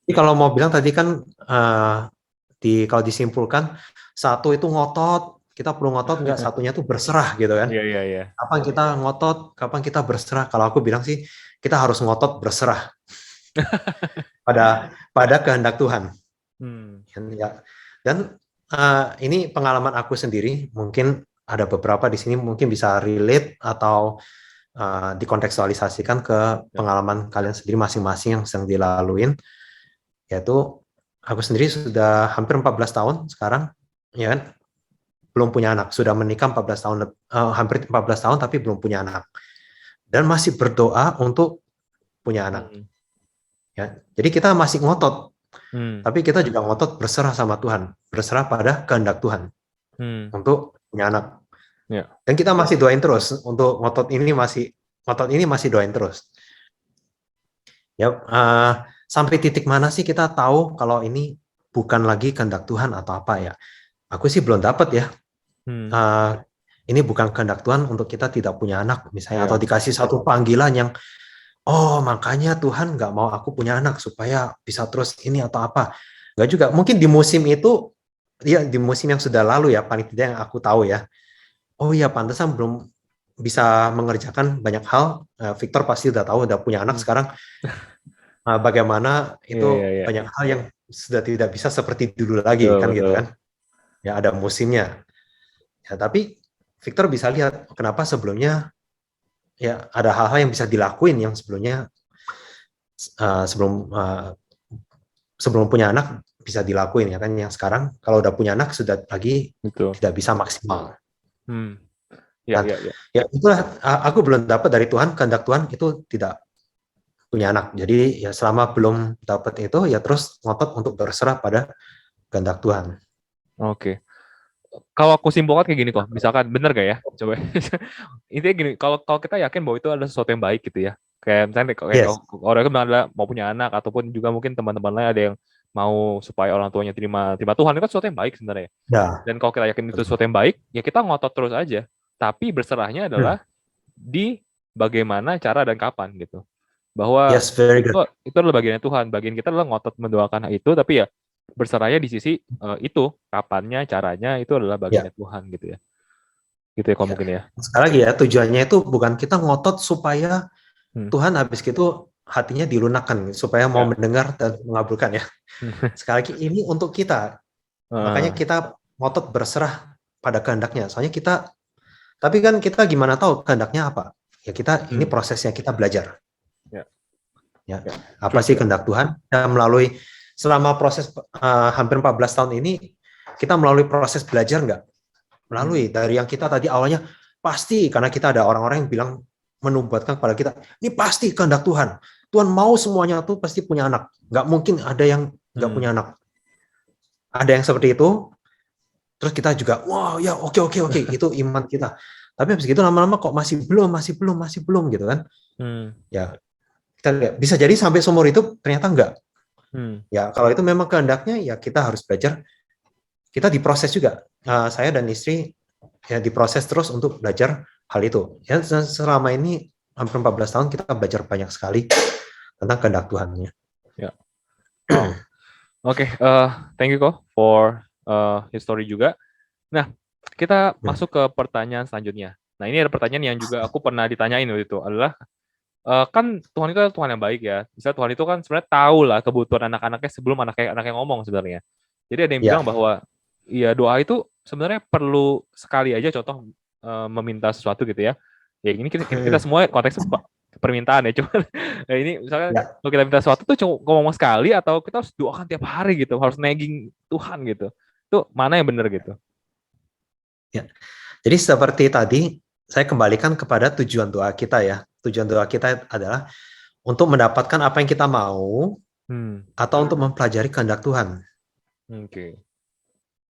Jadi kalau mau bilang tadi kan kalau disimpulkan, satu itu ngotot, kita perlu ngotot nggak, satunya itu berserah gitu kan. Kapan kita ngotot, kapan kita berserah? Kalau aku bilang sih kita harus ngotot berserah pada kehendak Tuhan. Ya. Dan ini pengalaman aku sendiri, mungkin ada beberapa di sini mungkin bisa relate atau dikontekstualisasikan ke pengalaman kalian sendiri masing-masing yang sedang dilaluin. Yaitu aku sendiri sudah hampir 14 tahun sekarang, ya kan, belum punya anak, sudah menikah 14 tahun, hampir 14 tahun tapi belum punya anak, dan masih berdoa untuk punya anak. Ya, jadi kita masih ngotot, tapi kita juga ngotot berserah sama Tuhan, berserah pada kehendak Tuhan untuk punya anak. Dan kita masih doain terus untuk ngotot ini masih doain terus. Ya, sampai titik mana sih kita tahu kalau ini bukan lagi kehendak Tuhan atau apa ya? Aku sih belum dapat ya. Ini bukan kehendak Tuhan untuk kita tidak punya anak misalnya, atau dikasih satu panggilan yang makanya Tuhan nggak mau aku punya anak supaya bisa terus ini atau apa. Nggak juga. Mungkin di musim itu ya di musim yang sudah lalu ya, paling tidak yang aku tahu ya. Oh iya, pantesan belum bisa mengerjakan banyak hal. Victor pasti udah tahu, udah punya anak Hmm. sekarang. Bagaimana Iya, iya, itu iya. banyak hal yang sudah tidak bisa seperti dulu lagi, Betul, kan gitu betul. kan. Ya ada musimnya. Ya, tapi Victor bisa lihat kenapa sebelumnya ya ada hal-hal yang bisa dilakuin yang sebelumnya sebelum sebelum punya anak bisa dilakuin ya kan, yang sekarang kalau udah punya anak sudah lagi Betul. tidak bisa maksimal. Hmm. Ya, Dan ya, ya. ya itulah aku belum dapat dari Tuhan, kehendak Tuhan itu tidak punya anak. Jadi ya selama belum dapat itu ya terus ngotot untuk berserah pada kehendak Tuhan. Oke. Kalau aku simpulkan kayak gini kok, misalkan bener gak ya? Coba. Intinya gini, kalau kalau kita yakin bahwa itu adalah sesuatu yang baik gitu ya. Kayak misalnya kayak Yes. orang itu bilang adalah mau punya anak ataupun juga mungkin teman-teman lain ada yang mau supaya orang tuanya terima terima Tuhan, itu kan sesuatu yang baik sebenarnya. Ya. Dan kalau kita yakin itu sesuatu yang baik, ya kita ngotot terus aja. Tapi berserahnya Hmm. adalah di bagaimana, cara dan kapan gitu. Bahwa Yes, very itu good. itu adalah bagiannya Tuhan. Bagian kita adalah ngotot mendoakan hal itu, tapi ya berserahnya di sisi itu kapannya, caranya itu adalah Ya. bagiannya Tuhan gitu ya. Gitu ya kalau Ya. mungkin ya. Sekali lagi ya, tujuannya itu bukan kita ngotot supaya Hmm. Tuhan habis gitu hatinya dilunakkan supaya mau Ya. mendengar dan mengabulkan ya. Sekali lagi ini untuk kita. Makanya Ah, kita ngotot berserah pada kehendaknya. Soalnya kita, tapi kan kita gimana tahu kehendaknya apa? Ya kita, ini hmm. prosesnya kita belajar. Ya, Ya, ya. apa True, sih true. kehendak Tuhan? Dan melalui selama proses hampir 14 tahun ini, kita melalui proses belajar nggak? Hmm. Melalui dari yang kita tadi awalnya pasti, karena kita ada orang-orang yang bilang menubuatkan kepada kita, ini pasti kehendak Tuhan. Tuhan mau semuanya tuh pasti punya anak. Nggak mungkin ada yang nggak Hmm. punya anak. Ada yang seperti itu, terus kita juga, wow ya oke oke oke, itu iman kita. Tapi habis itu lama-lama kok masih belum gitu kan? Hmm. Ya kita lihat, bisa jadi sampai seumur itu ternyata enggak. Hmm. Ya kalau itu memang kehendaknya, ya kita harus belajar. Kita diproses juga. Saya dan istri ya diproses terus untuk belajar hal itu. Ya selama ini hampir 14 tahun kita belajar banyak sekali tentang kehendak Tuhannya. Ya. Wow. Oke, thank you kok for history juga. Nah, kita Hmm. masuk ke pertanyaan selanjutnya. Nah, ini ada pertanyaan yang juga aku pernah ditanyain waktu itu adalah kan Tuhan itu adalah Tuhan yang baik ya. Misalnya Tuhan itu kan sebenarnya tahu lah kebutuhan anak-anaknya sebelum anaknya ngomong sebenarnya. Jadi ada yang bilang Ya. bahwa ya doa itu sebenarnya perlu sekali aja contoh meminta sesuatu gitu ya. Ya ini kita Hmm. semua konteksnya permintaan ya, cuman nah ini misalnya Ya. kalau kita minta sesuatu tuh cuma ngomong sekali atau kita harus doakan tiap hari gitu, harus nagging Tuhan gitu. Itu mana yang benar gitu? Ya. Jadi seperti tadi, saya kembalikan kepada tujuan doa kita ya. Tujuan doa kita adalah untuk mendapatkan apa yang kita mau Hmm, atau untuk mempelajari kehendak Tuhan. oke.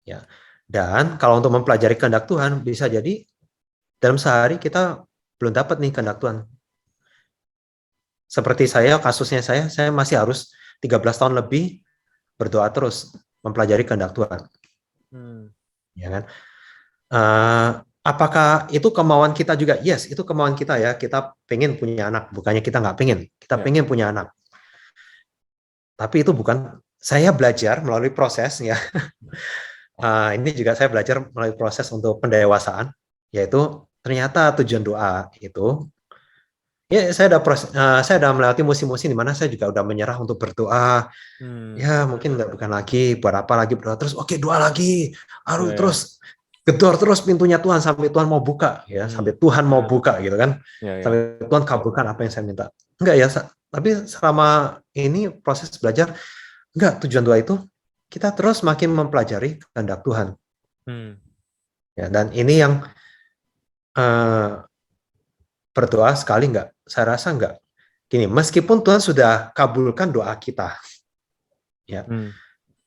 Ya. Dan kalau untuk mempelajari kehendak Tuhan, bisa jadi dalam sehari kita belum dapat nih kehendak Tuhan. Seperti saya, kasusnya saya masih harus 13 tahun lebih berdoa terus, mempelajari kehendak Tuhan. Hmm, Ya kan? Apakah itu kemauan kita juga? Yes, itu kemauan kita ya. Kita pengen punya anak, bukannya kita nggak pengen. Kita ya. pengen punya anak. Tapi itu bukan, saya belajar melalui proses ya. Ini juga saya belajar melalui proses untuk pendewasaan, yaitu ternyata tujuan doa itu, ya saya udah melewati musim-musim di mana saya juga udah menyerah untuk berdoa. Hmm, Ya mungkin nggak bukan lagi buat apa lagi berdoa terus, oke doa lagi, ya, harus ya. terus gedor terus pintunya Tuhan sampai Tuhan mau buka ya, Hmm, sampai Tuhan mau buka gitu kan, ya, ya. sampai Tuhan kabulkan apa yang saya minta. Enggak ya, tapi selama ini proses belajar, enggak, tujuan doa itu kita terus makin mempelajari kehendak Tuhan Hmm, ya. Dan ini yang berdoa sekali enggak, saya rasa enggak gini, meskipun Tuhan sudah kabulkan doa kita ya, hmm,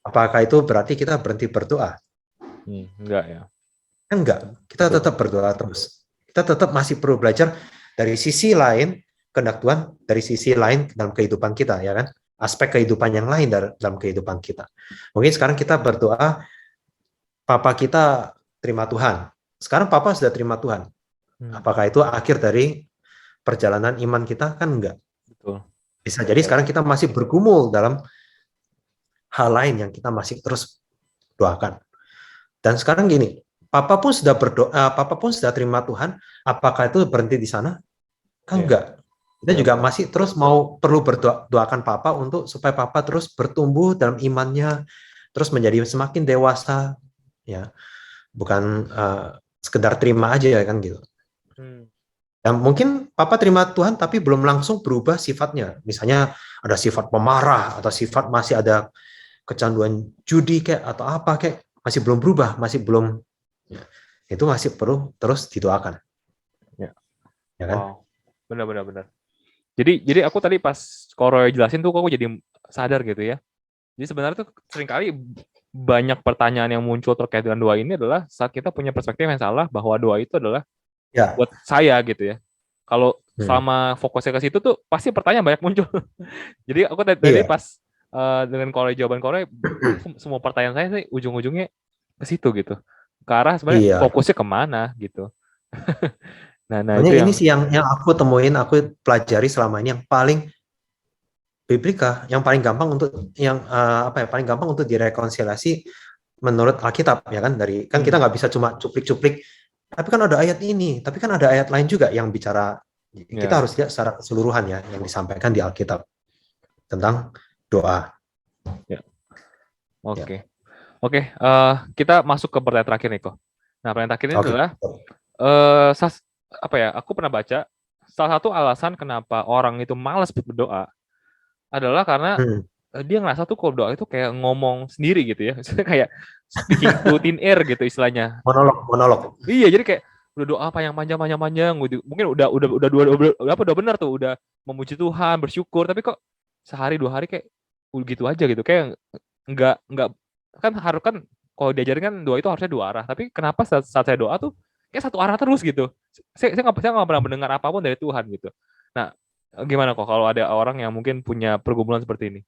apakah itu berarti kita berhenti berdoa? enggak ya. Enggak, kita Betul. tetap berdoa terus. Kita tetap masih perlu belajar dari sisi lain kehendak Tuhan, dari sisi lain dalam kehidupan kita, ya kan? Aspek kehidupan yang lain dalam kehidupan kita. Mungkin sekarang kita berdoa, Papa kita terima Tuhan. Sekarang Papa sudah terima Tuhan. Hmm, Apakah itu akhir dari perjalanan iman kita? Kan enggak. betul. Bisa jadi sekarang kita masih bergumul dalam hal lain yang kita masih terus doakan. Dan sekarang gini, Papa pun sudah berdoa, Papa pun sudah terima Tuhan, apakah itu berhenti di sana? Kan Iya, enggak. Kita benar juga benar. masih terus mau perlu berdoakan Papa untuk supaya Papa terus bertumbuh dalam imannya, terus menjadi semakin dewasa, ya. Bukan sekedar terima aja ya kan gitu. Hmm. Dan mungkin Papa terima Tuhan tapi belum langsung berubah sifatnya. Misalnya ada sifat pemarah atau sifat masih ada kecanduan judi kayak atau apa kayak masih belum berubah, masih belum ya. Itu masih perlu terus didoakan, Ya. ya kan? Wow. Benar benar benar. Jadi aku tadi pas Koro jelasin tuh, aku jadi sadar gitu ya. Jadi sebenarnya tuh seringkali banyak pertanyaan yang muncul terkait dengan doa ini adalah saat kita punya perspektif yang salah bahwa doa itu adalah Ya. buat saya gitu ya. Kalau Hmm. selama fokusnya ke situ tuh pasti pertanyaan banyak muncul. Jadi aku tadi Iya. pas dengan jawaban Kore, semua pertanyaan saya sih ujung-ujungnya ke situ gitu. Ke arah sebenarnya Iya. fokusnya kemana gitu. Nah Soalnya itu ini yang sih yang aku temuin, aku pelajari selama ini yang paling biblika, yang paling gampang untuk yang apa ya, paling gampang untuk direkonsiliasi menurut Alkitab ya kan, dari kan kita hmm, nggak bisa cuma cuplik-cuplik, tapi kan ada ayat ini, tapi kan ada ayat lain juga yang bicara, kita ya harus lihat secara keseluruhan ya yang disampaikan di Alkitab tentang doa ya ya. oke. Oke, kita masuk ke pertanyaan terakhir nih kok. Nah pertanyaan terakhir ini Oke. adalah apa ya? Aku pernah baca salah satu alasan kenapa orang itu malas berdoa adalah karena Hmm. dia ngerasa tuh kalau doa itu kayak ngomong sendiri gitu ya. Maksudnya kayak speaking to thin air gitu istilahnya. Monolog. Iya, jadi kayak udah doa apa yang panjang-panjang gitu. Mungkin udah benar tuh, udah memuji Tuhan, bersyukur, tapi kok sehari dua hari kayak gitu aja gitu. Kayak nggak kan harus kan kalau diajarin kan doa itu harusnya dua arah. Tapi kenapa saat saya doa tuh kayak satu arah terus gitu. Saya nggak pernah mendengar apapun dari Tuhan gitu. Nah, gimana kok kalau ada orang yang mungkin punya pergumulan seperti ini?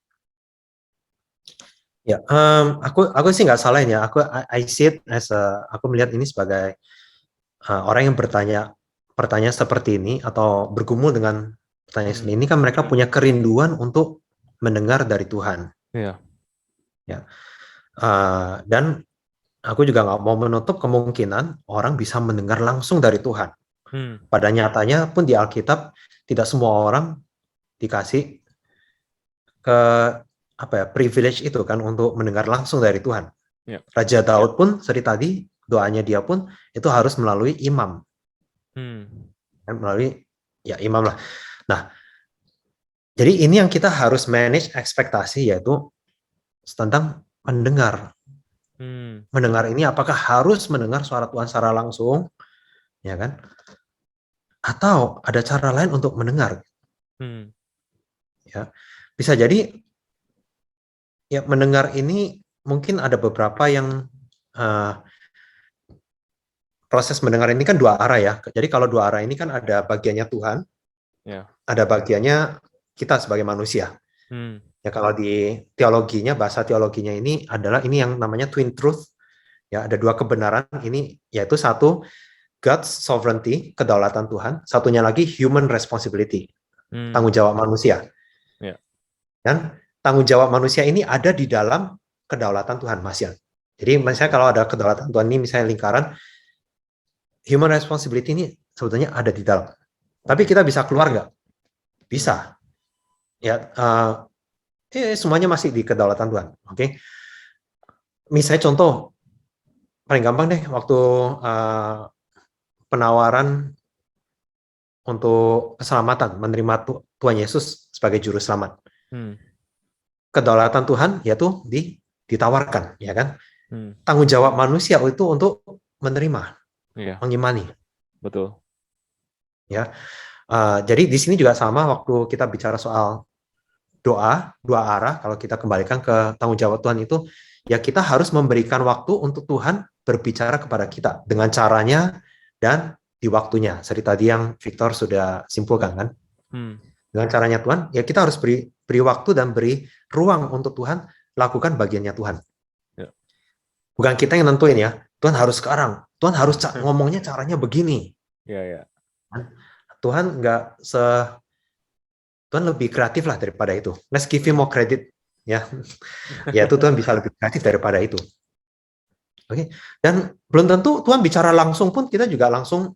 Ya, aku sih nggak salahin ya. I see it as aku melihat ini sebagai orang yang pertanyaan seperti ini atau bergumul dengan pertanyaan seperti Hmm, ini kan mereka punya kerinduan untuk mendengar dari Tuhan. iya. Ya, dan aku juga nggak mau menutup kemungkinan orang bisa mendengar langsung dari Tuhan. Hmm, Pada nyatanya pun di Alkitab tidak semua orang dikasih ke apa ya, privilege itu kan untuk mendengar langsung dari Tuhan. iya. Raja Daud pun seperti tadi doanya dia pun itu harus melalui imam, Hmm, kan, melalui ya imam lah. Nah, jadi ini yang kita harus manage ekspektasi, yaitu tentang mendengar. hmm, Mendengar ini apakah harus mendengar suara Tuhan secara langsung, ya kan? Atau ada cara lain untuk mendengar, hmm, ya. Bisa jadi ya mendengar ini mungkin ada beberapa yang uh, proses mendengar ini kan dua arah ya. Jadi kalau dua arah ini kan ada bagiannya Tuhan, ya. ada bagiannya kita sebagai manusia. Hmm, Ya kalau di teologinya, bahasa teologinya ini adalah ini yang namanya twin truth. Ya, ada dua kebenaran ini, yaitu satu God's sovereignty, kedaulatan Tuhan, satunya lagi human responsibility, hmm, tanggung jawab manusia. ya. Dan tanggung jawab manusia ini ada di dalam kedaulatan Tuhan, Mas Yan. Jadi misalnya kalau ada kedaulatan Tuhan ini misalnya lingkaran, human responsibility ini sebetulnya ada di dalam. Tapi kita bisa keluar nggak? Hmm, Bisa. Ya, semuanya masih di kedaulatan Tuhan. Oke. Misalnya contoh paling gampang deh, waktu penawaran untuk keselamatan, menerima Tuhan Yesus sebagai juru selamat. hmm, Kedaulatan Tuhan yaitu ditawarkan, ya kan? hmm, Tanggung jawab manusia itu untuk menerima, iya, mengimani, betul. ya. Jadi di sini juga sama waktu kita bicara soal doa, dua arah, kalau kita kembalikan ke tanggung jawab Tuhan itu, ya kita harus memberikan waktu untuk Tuhan berbicara kepada kita dengan caranya dan di waktunya. Seperti tadi yang Victor sudah simpulkan kan. Hmm, Dengan caranya Tuhan, ya kita harus beri waktu dan beri ruang untuk Tuhan lakukan bagiannya Tuhan. ya. Bukan kita yang nentuin ya, Tuhan harus sekarang, Tuhan harus ngomongnya caranya begini. Ya, ya. Tuhan nggak Tuhan lebih kreatif lah daripada itu. Let's give him more credit, ya. Ya itu Tuhan bisa lebih kreatif daripada itu. Oke. Dan belum tentu Tuhan bicara langsung pun kita juga langsung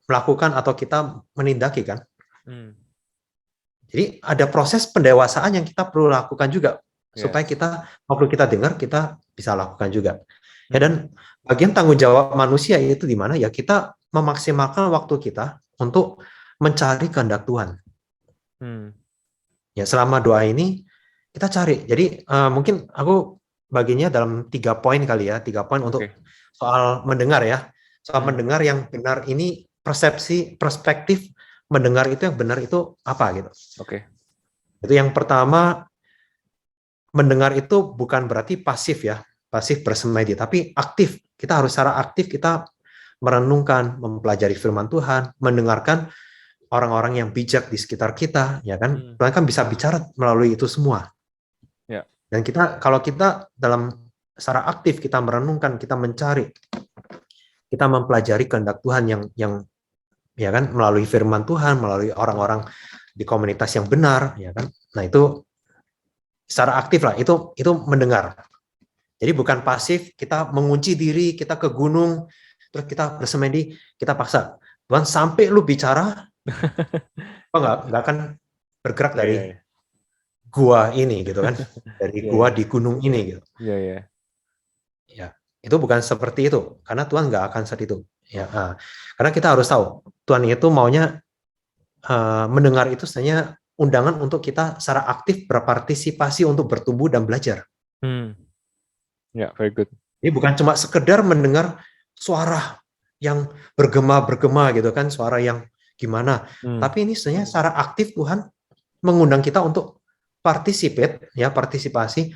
melakukan atau kita menindaki kan. Jadi ada proses pendewasaan yang kita perlu lakukan juga supaya kita waktu kita dengar kita bisa lakukan juga. Ya, dan bagian tanggung jawab manusia itu di mana ya kita memaksimalkan waktu kita untuk mencari kehendak Tuhan. Ya, selama doa ini kita cari. Jadi mungkin aku baginya dalam 3 poin kali ya, 3 poin untuk soal mendengar ya. Soal mendengar yang benar ini perspektif mendengar itu yang benar itu apa gitu. Itu yang pertama, mendengar itu bukan berarti pasif ya, pasif bersemedi, tapi aktif. Kita harus secara aktif kita merenungkan, mempelajari firman Tuhan, mendengarkan orang-orang yang bijak di sekitar kita, ya kan? Tuhan kan bisa bicara melalui itu semua. Dan kalau kita dalam secara aktif kita merenungkan, kita mencari, kita mempelajari kehendak Tuhan yang ya kan melalui firman Tuhan, melalui orang-orang di komunitas yang benar, ya kan. Nah, itu secara aktif lah, itu mendengar. Jadi bukan pasif, kita mengunci diri, kita ke gunung, terus kita bersemedi, kita paksa. Tuhan sampai lu bicara, nggak akan bergerak dari gua ini gitu kan, dari gua di gunung ini gitu. Ya, itu bukan seperti itu, karena Tuhan nggak akan seperti itu. Ya, karena kita harus tahu Tuhan itu maunya mendengar itu sebenarnya undangan untuk kita secara aktif berpartisipasi untuk bertumbuh dan belajar. Very good. Ini bukan cuma sekedar mendengar suara yang bergema gitu kan, suara yang gimana. Tapi ini sebenarnya secara aktif Tuhan mengundang kita untuk partisipasi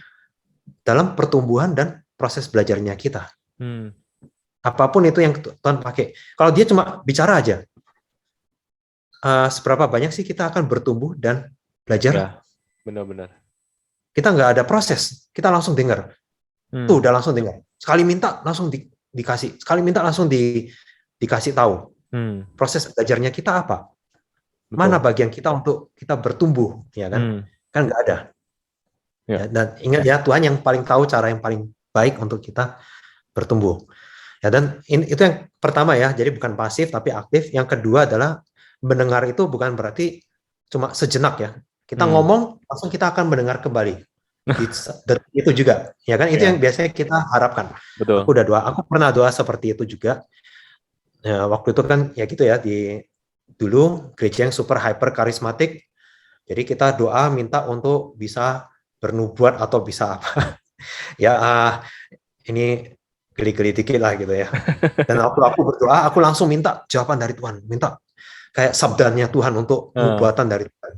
dalam pertumbuhan dan proses belajarnya kita. Apapun itu yang Tuhan pakai. Kalau dia cuma bicara aja, seberapa banyak sih kita akan bertumbuh dan belajar? Ya, benar-benar. Kita nggak ada proses, kita langsung dengar. Tuh udah langsung dengar. Sekali minta langsung dikasih. Sekali minta langsung dikasih tahu. Proses belajarnya kita apa? Betul. Mana bagian kita untuk kita bertumbuh, ya kan? Kan nggak ada. Ya, dan ingat ya, Tuhan yang paling tahu cara yang paling baik untuk kita bertumbuh. Ya, dan itu yang pertama ya, jadi bukan pasif tapi aktif. Yang kedua adalah mendengar itu bukan berarti cuma sejenak ya. Kita ngomong langsung kita akan mendengar kembali. Itu juga, ya kan? Itu yang biasanya kita harapkan. Betul. Aku pernah doa seperti itu juga. Ya, waktu itu kan ya gitu ya, dulu gereja yang super hyper karismatik. Jadi kita doa minta untuk bisa bernubuat atau bisa apa. Ya ini geli-geli dikit lah gitu ya. Dan aku berdoa, aku langsung minta jawaban dari Tuhan, minta kayak sabdanya Tuhan untuk nubuatan dari Tuhan.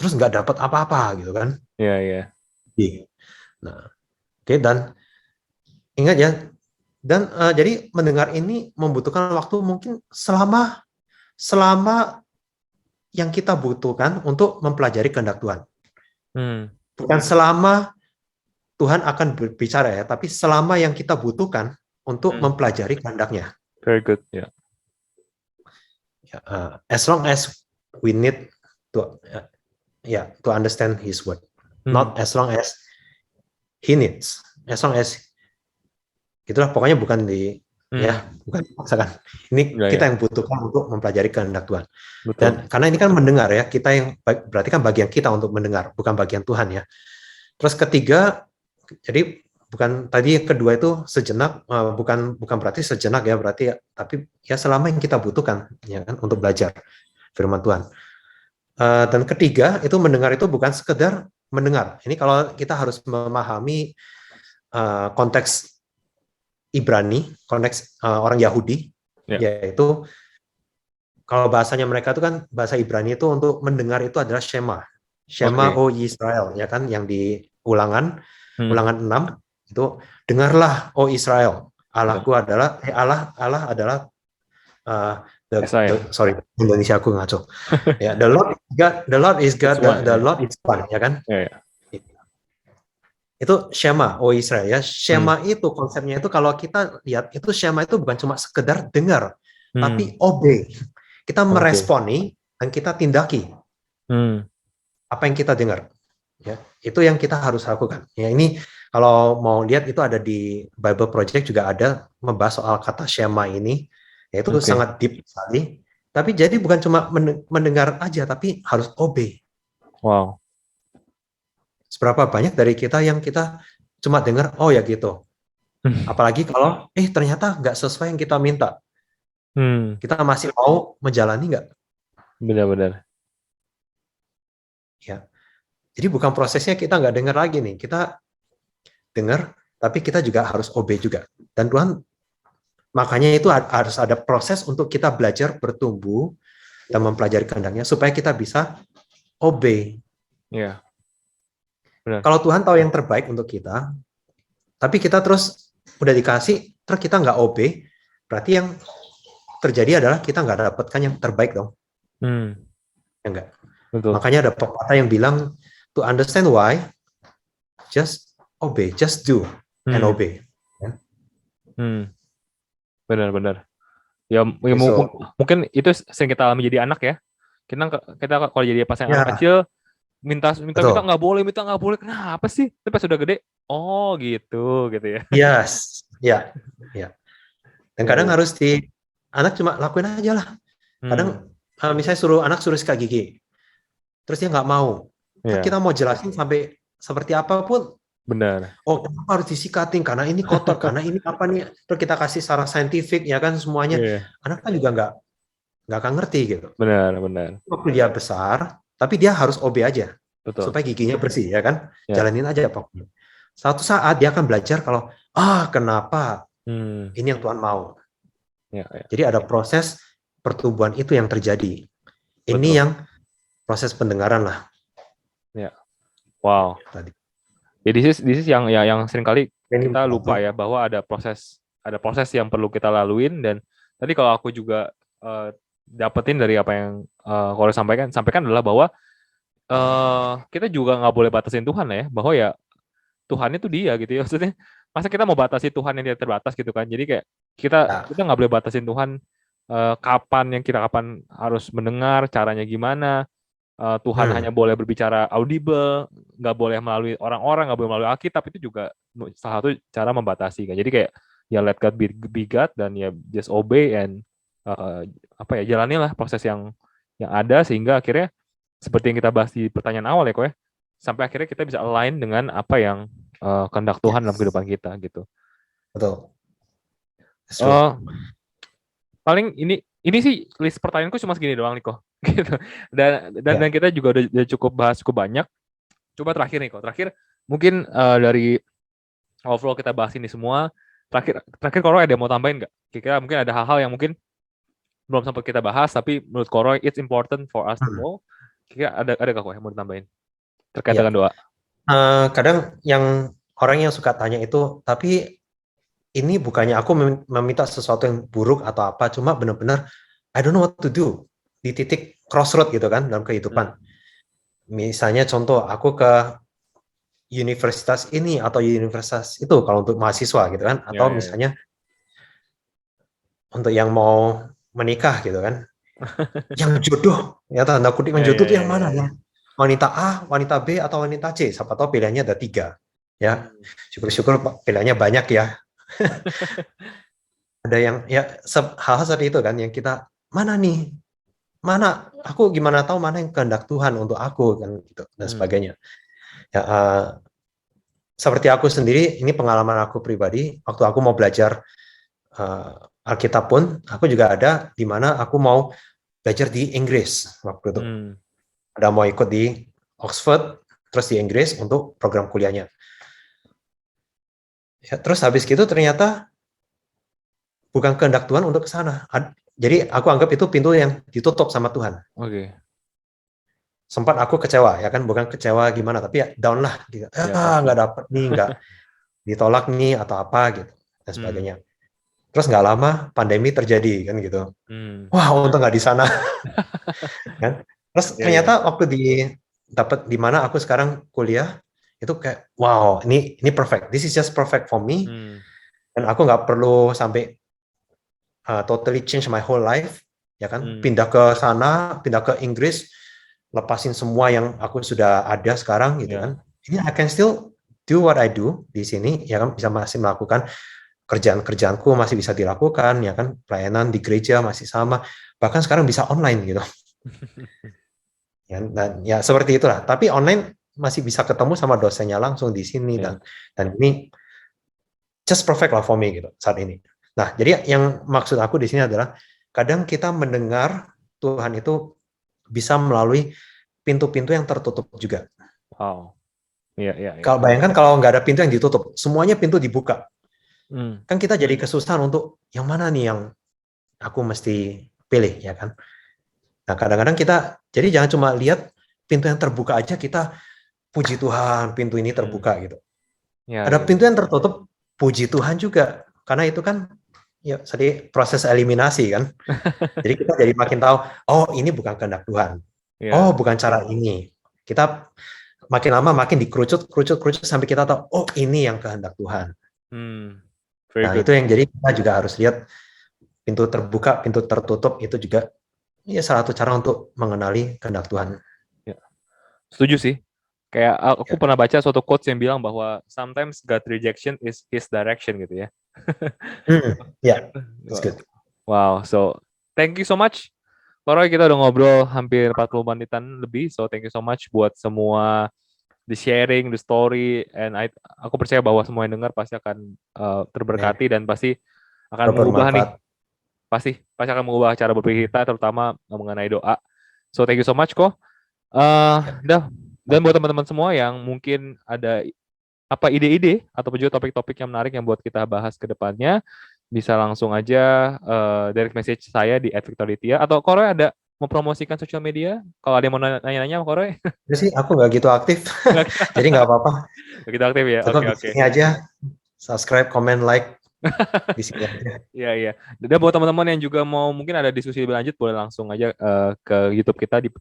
Terus nggak dapat apa-apa gitu kan? Iya. Nah, oke, dan ingat ya, dan jadi mendengar ini membutuhkan waktu mungkin selama yang kita butuhkan untuk mempelajari kehendak Tuhan. Bukan selama Tuhan akan berbicara ya, tapi selama yang kita butuhkan untuk mempelajari kehendaknya. Very good, ya. As long as we need to understand His word, not as long as He needs, as long as itulah pokoknya bukan bukan dipaksakan. Ini kita yang butuhkan untuk mempelajari kehendak Tuhan. Betul. Dan karena ini kan mendengar ya, kita yang berarti kan bagian kita untuk mendengar, bukan bagian Tuhan ya. Terus ketiga, jadi bukan tadi kedua itu sejenak, bukan berarti sejenak ya, berarti tapi ya selama yang kita butuhkan ya kan untuk belajar firman Tuhan. Dan ketiga itu mendengar itu bukan sekedar mendengar. Ini kalau kita harus memahami konteks Ibrani, konteks orang Yahudi, yaitu kalau bahasanya mereka itu kan bahasa Ibrani itu untuk mendengar itu adalah Shema. Shema O Israel, ya kan, yang di Ulangan 6 itu dengarlah O Israel, Allahku adalah Allah adalah sorry, Indonesia aku ngaco. Ya, the Lord is God, the Lord is one, ya kan? Itu Shema, O Israel ya. Shema itu konsepnya itu kalau kita lihat itu Shema itu bukan cuma sekedar dengar, tapi obey. Kita meresponi dan kita tindaki apa yang kita dengar. Ya, itu yang kita harus lakukan. Ya, ini Kalau mau lihat itu ada di Bible Project juga ada membahas soal kata Shema ini, yaitu Oke. sangat deep sekali. Tapi jadi bukan cuma mendengar aja, tapi harus obey. Wow. Seberapa banyak dari kita yang kita cuma dengar, oh ya gitu. Apalagi kalau ternyata nggak sesuai yang kita minta. Kita masih mau menjalani nggak? Benar-benar. Ya. Jadi bukan prosesnya kita nggak dengar lagi nih. Kita dengar, tapi kita juga harus obey juga. Dan Tuhan, makanya itu harus ada proses untuk kita belajar bertumbuh dan mempelajari kehendaknya supaya kita bisa obey. Iya. Benar. Kalau Tuhan tahu yang terbaik untuk kita, tapi kita terus udah dikasih, terus kita nggak obey, berarti yang terjadi adalah kita nggak dapatkan yang terbaik dong. Ya enggak? Betul. Makanya ada pepatah yang bilang, to understand why, just obey, just do and obey. Ya. Benar-benar. Ya, So, mungkin itu sering kita alami jadi anak ya. Kita kalau jadi pas yang ya, anak kecil minta betul. nggak boleh. Kenapa sih? Tapi pas udah gede, oh gitu ya. Yes, ya, ya. Dan Ya, kadang ya. harus anak cuma lakuin aja lah. Kadang misalnya anak suruh sikat gigi, terus dia nggak mau. Terus Ya, kita mau jelasin sampai seperti apapun, benar. oh kenapa harus disikatin? Karena ini kotor, karena ini apa nih? Terus kita kasih secara saintifik, ya kan semuanya. Iya, Anak kan juga nggak akan ngerti gitu. benar. Waktu dia besar, tapi dia harus obey aja Betul. supaya giginya bersih, ya kan? Ya. Jalanin aja pokoknya. Suatu saat dia akan belajar kalau kenapa ini yang Tuhan mau. Ya. Jadi ada proses pertumbuhan itu yang terjadi. Ini Betul. yang proses pendengaran lah. Ya. Wow. Tadi. Jadi this is yang sering kali Ini kita lupa ya, bahwa ada proses yang perlu kita laluin. Dan tadi kalau aku juga dapetin dari apa yang Kore sampaikan adalah bahwa kita juga nggak boleh batasin Tuhan ya, bahwa ya Tuhan itu dia gitu ya. Maksudnya masa kita mau batasi Tuhan yang tidak terbatas gitu kan. Jadi kayak kita nggak boleh batasin Tuhan kapan harus mendengar, caranya gimana. Tuhan hanya boleh berbicara audible, nggak boleh melalui orang-orang, nggak boleh melalui Alkitab. Itu juga salah satu cara membatasi kan. Jadi kayak ya let God be God, dan ya just obey and jalanilah proses yang ada, sehingga akhirnya seperti yang kita bahas di pertanyaan awal ya kok ya, sampai akhirnya kita bisa align dengan apa yang kehendak Tuhan dalam kehidupan kita gitu. Betul. Paling ini sih list pertanyaanku cuma segini doang nih kok. Gitu. Dan kita juga udah cukup bahas cukup banyak. Coba terakhir nih kok. Terakhir mungkin dari overall kita bahas ini semua. Terakhir Koro ada yang mau tambahin nggak? Kira-kira mungkin ada hal-hal yang mungkin belum sempat kita bahas, tapi menurut Koro it's important for us to know. Kira-kira ada kok yang mau ditambahin terkait dengan doa? Kadang yang orang yang suka tanya itu, tapi ini bukannya aku meminta sesuatu yang buruk atau apa, cuma benar-benar I don't know what to do di titik crossroad gitu kan dalam kehidupan. Misalnya contoh, aku ke universitas ini atau universitas itu kalau untuk mahasiswa gitu kan, atau misalnya untuk yang mau menikah gitu kan, yang jodoh, ya tanda kutip yang jodoh itu yang mana ya? Wanita A, wanita B, atau wanita C? Siapa tahu pilihannya ada 3. Ya, syukur-syukur pilihannya banyak ya. Ada yang ya hal-hal seperti itu kan yang kita mana nih? Mana aku gimana tahu mana yang kehendak Tuhan untuk aku kan gitu dan sebagainya. Ya, seperti aku sendiri, ini pengalaman aku pribadi waktu aku mau belajar Alkitab pun, aku juga ada di mana aku mau belajar di Inggris waktu itu. Ada mau ikut di Oxford, terus di Inggris untuk program kuliahnya. Ya, terus habis gitu ternyata bukan kehendak Tuhan untuk ke sana. Jadi aku anggap itu pintu yang ditutup sama Tuhan. Oke. Sempat aku kecewa, ya kan, bukan kecewa gimana, tapi ya down lah. Gitu. Nggak dapet nih, nggak ditolak nih atau apa gitu dan sebagainya. Terus nggak lama pandemi terjadi kan gitu. Wah, untung nggak di sana. Kan? Terus ternyata waktu dapat di mana aku sekarang kuliah itu kayak wow, ini perfect. This is just perfect for me. Dan aku nggak perlu sampai totally change my whole life, ya kan? Pindah ke sana, pindah ke Inggris, lepasin semua yang aku sudah ada sekarang gitu kan. Ini I can still do what I do di sini, ya kan, bisa masih melakukan kerjaan-kerjaanku masih bisa dilakukan, ya kan, pelayanan di gereja masih sama, bahkan sekarang bisa online gitu. Ya, dan ya seperti itulah. Tapi online masih bisa ketemu sama dosennya langsung di sini Ya. dan ini just perfect lah for me gitu saat ini. Nah, jadi yang maksud aku di sini adalah kadang kita mendengar Tuhan itu bisa melalui pintu-pintu yang tertutup juga. Wow. Iya, iya, iya. Kalau bayangkan kalau nggak ada pintu yang ditutup, semuanya pintu dibuka. Hmm. Kan kita jadi kesusahan untuk yang mana nih yang aku mesti pilih, ya kan? Nah, kadang-kadang kita, jadi jangan cuma lihat pintu yang terbuka aja, kita puji Tuhan, pintu ini terbuka gitu. Ya, Ada ya, pintu ya. yang tertutup, puji Tuhan juga. Karena itu kan, ya tadi proses eliminasi kan. Jadi kita jadi makin tahu, oh ini bukan kehendak Tuhan. Oh Ya. bukan cara ini. Kita makin lama makin dikerucut, kerucut sampai kita tahu, oh ini yang kehendak Tuhan. Hmm. Very Nah good. itu yang jadi kita juga harus lihat pintu terbuka, pintu tertutup itu juga ya salah satu cara untuk mengenali kehendak Tuhan. Ya. Setuju sih. Kayak aku Ya. pernah baca suatu quotes yang bilang bahwa sometimes God rejection is His direction gitu ya. Ya, that's good. Wow, so thank you so much. Roy, kita udah ngobrol hampir 40 menitan lebih, so thank you so much buat semua the sharing, the story, and aku percaya bahwa semua yang dengar pasti akan Amen. terberkati dan pasti akan mengubah nih, Bermanfaat. pasti akan mengubah cara berpikir kita, terutama mengenai doa. So thank you so much kok. Ya. Dan buat teman-teman semua yang mungkin ada apa ide-ide atau juga topik-topik yang menarik yang buat kita bahas ke depannya, bisa langsung aja direct message saya di @victoritia atau Koroy ada mempromosikan sosial media kalau ada yang mau nanya-nanya Koroy. Jadi sih aku nggak gitu aktif, jadi nggak apa-apa. Kita aktif ya. Tetap di Oke. sini aja, subscribe, comment, like di sini aja. Iya, iya. Dan buat teman-teman yang juga mau mungkin ada diskusi lebih lanjut boleh langsung aja ke YouTube kita di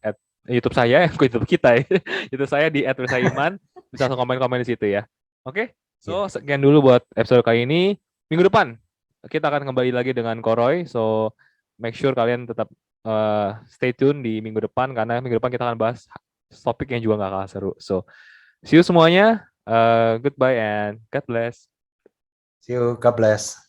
YouTube saya, ke YouTube kita ya. YouTube saya di @wirsaiman, bisa langsung komen-komen di situ ya. Oke. Ya. So, sekian dulu buat episode kali ini. Minggu depan kita akan kembali lagi dengan Koroy. So, make sure kalian tetap stay tune di minggu depan karena minggu depan kita akan bahas topik yang juga nggak kalah seru. So, see you semuanya. Goodbye and God bless. See you, God bless.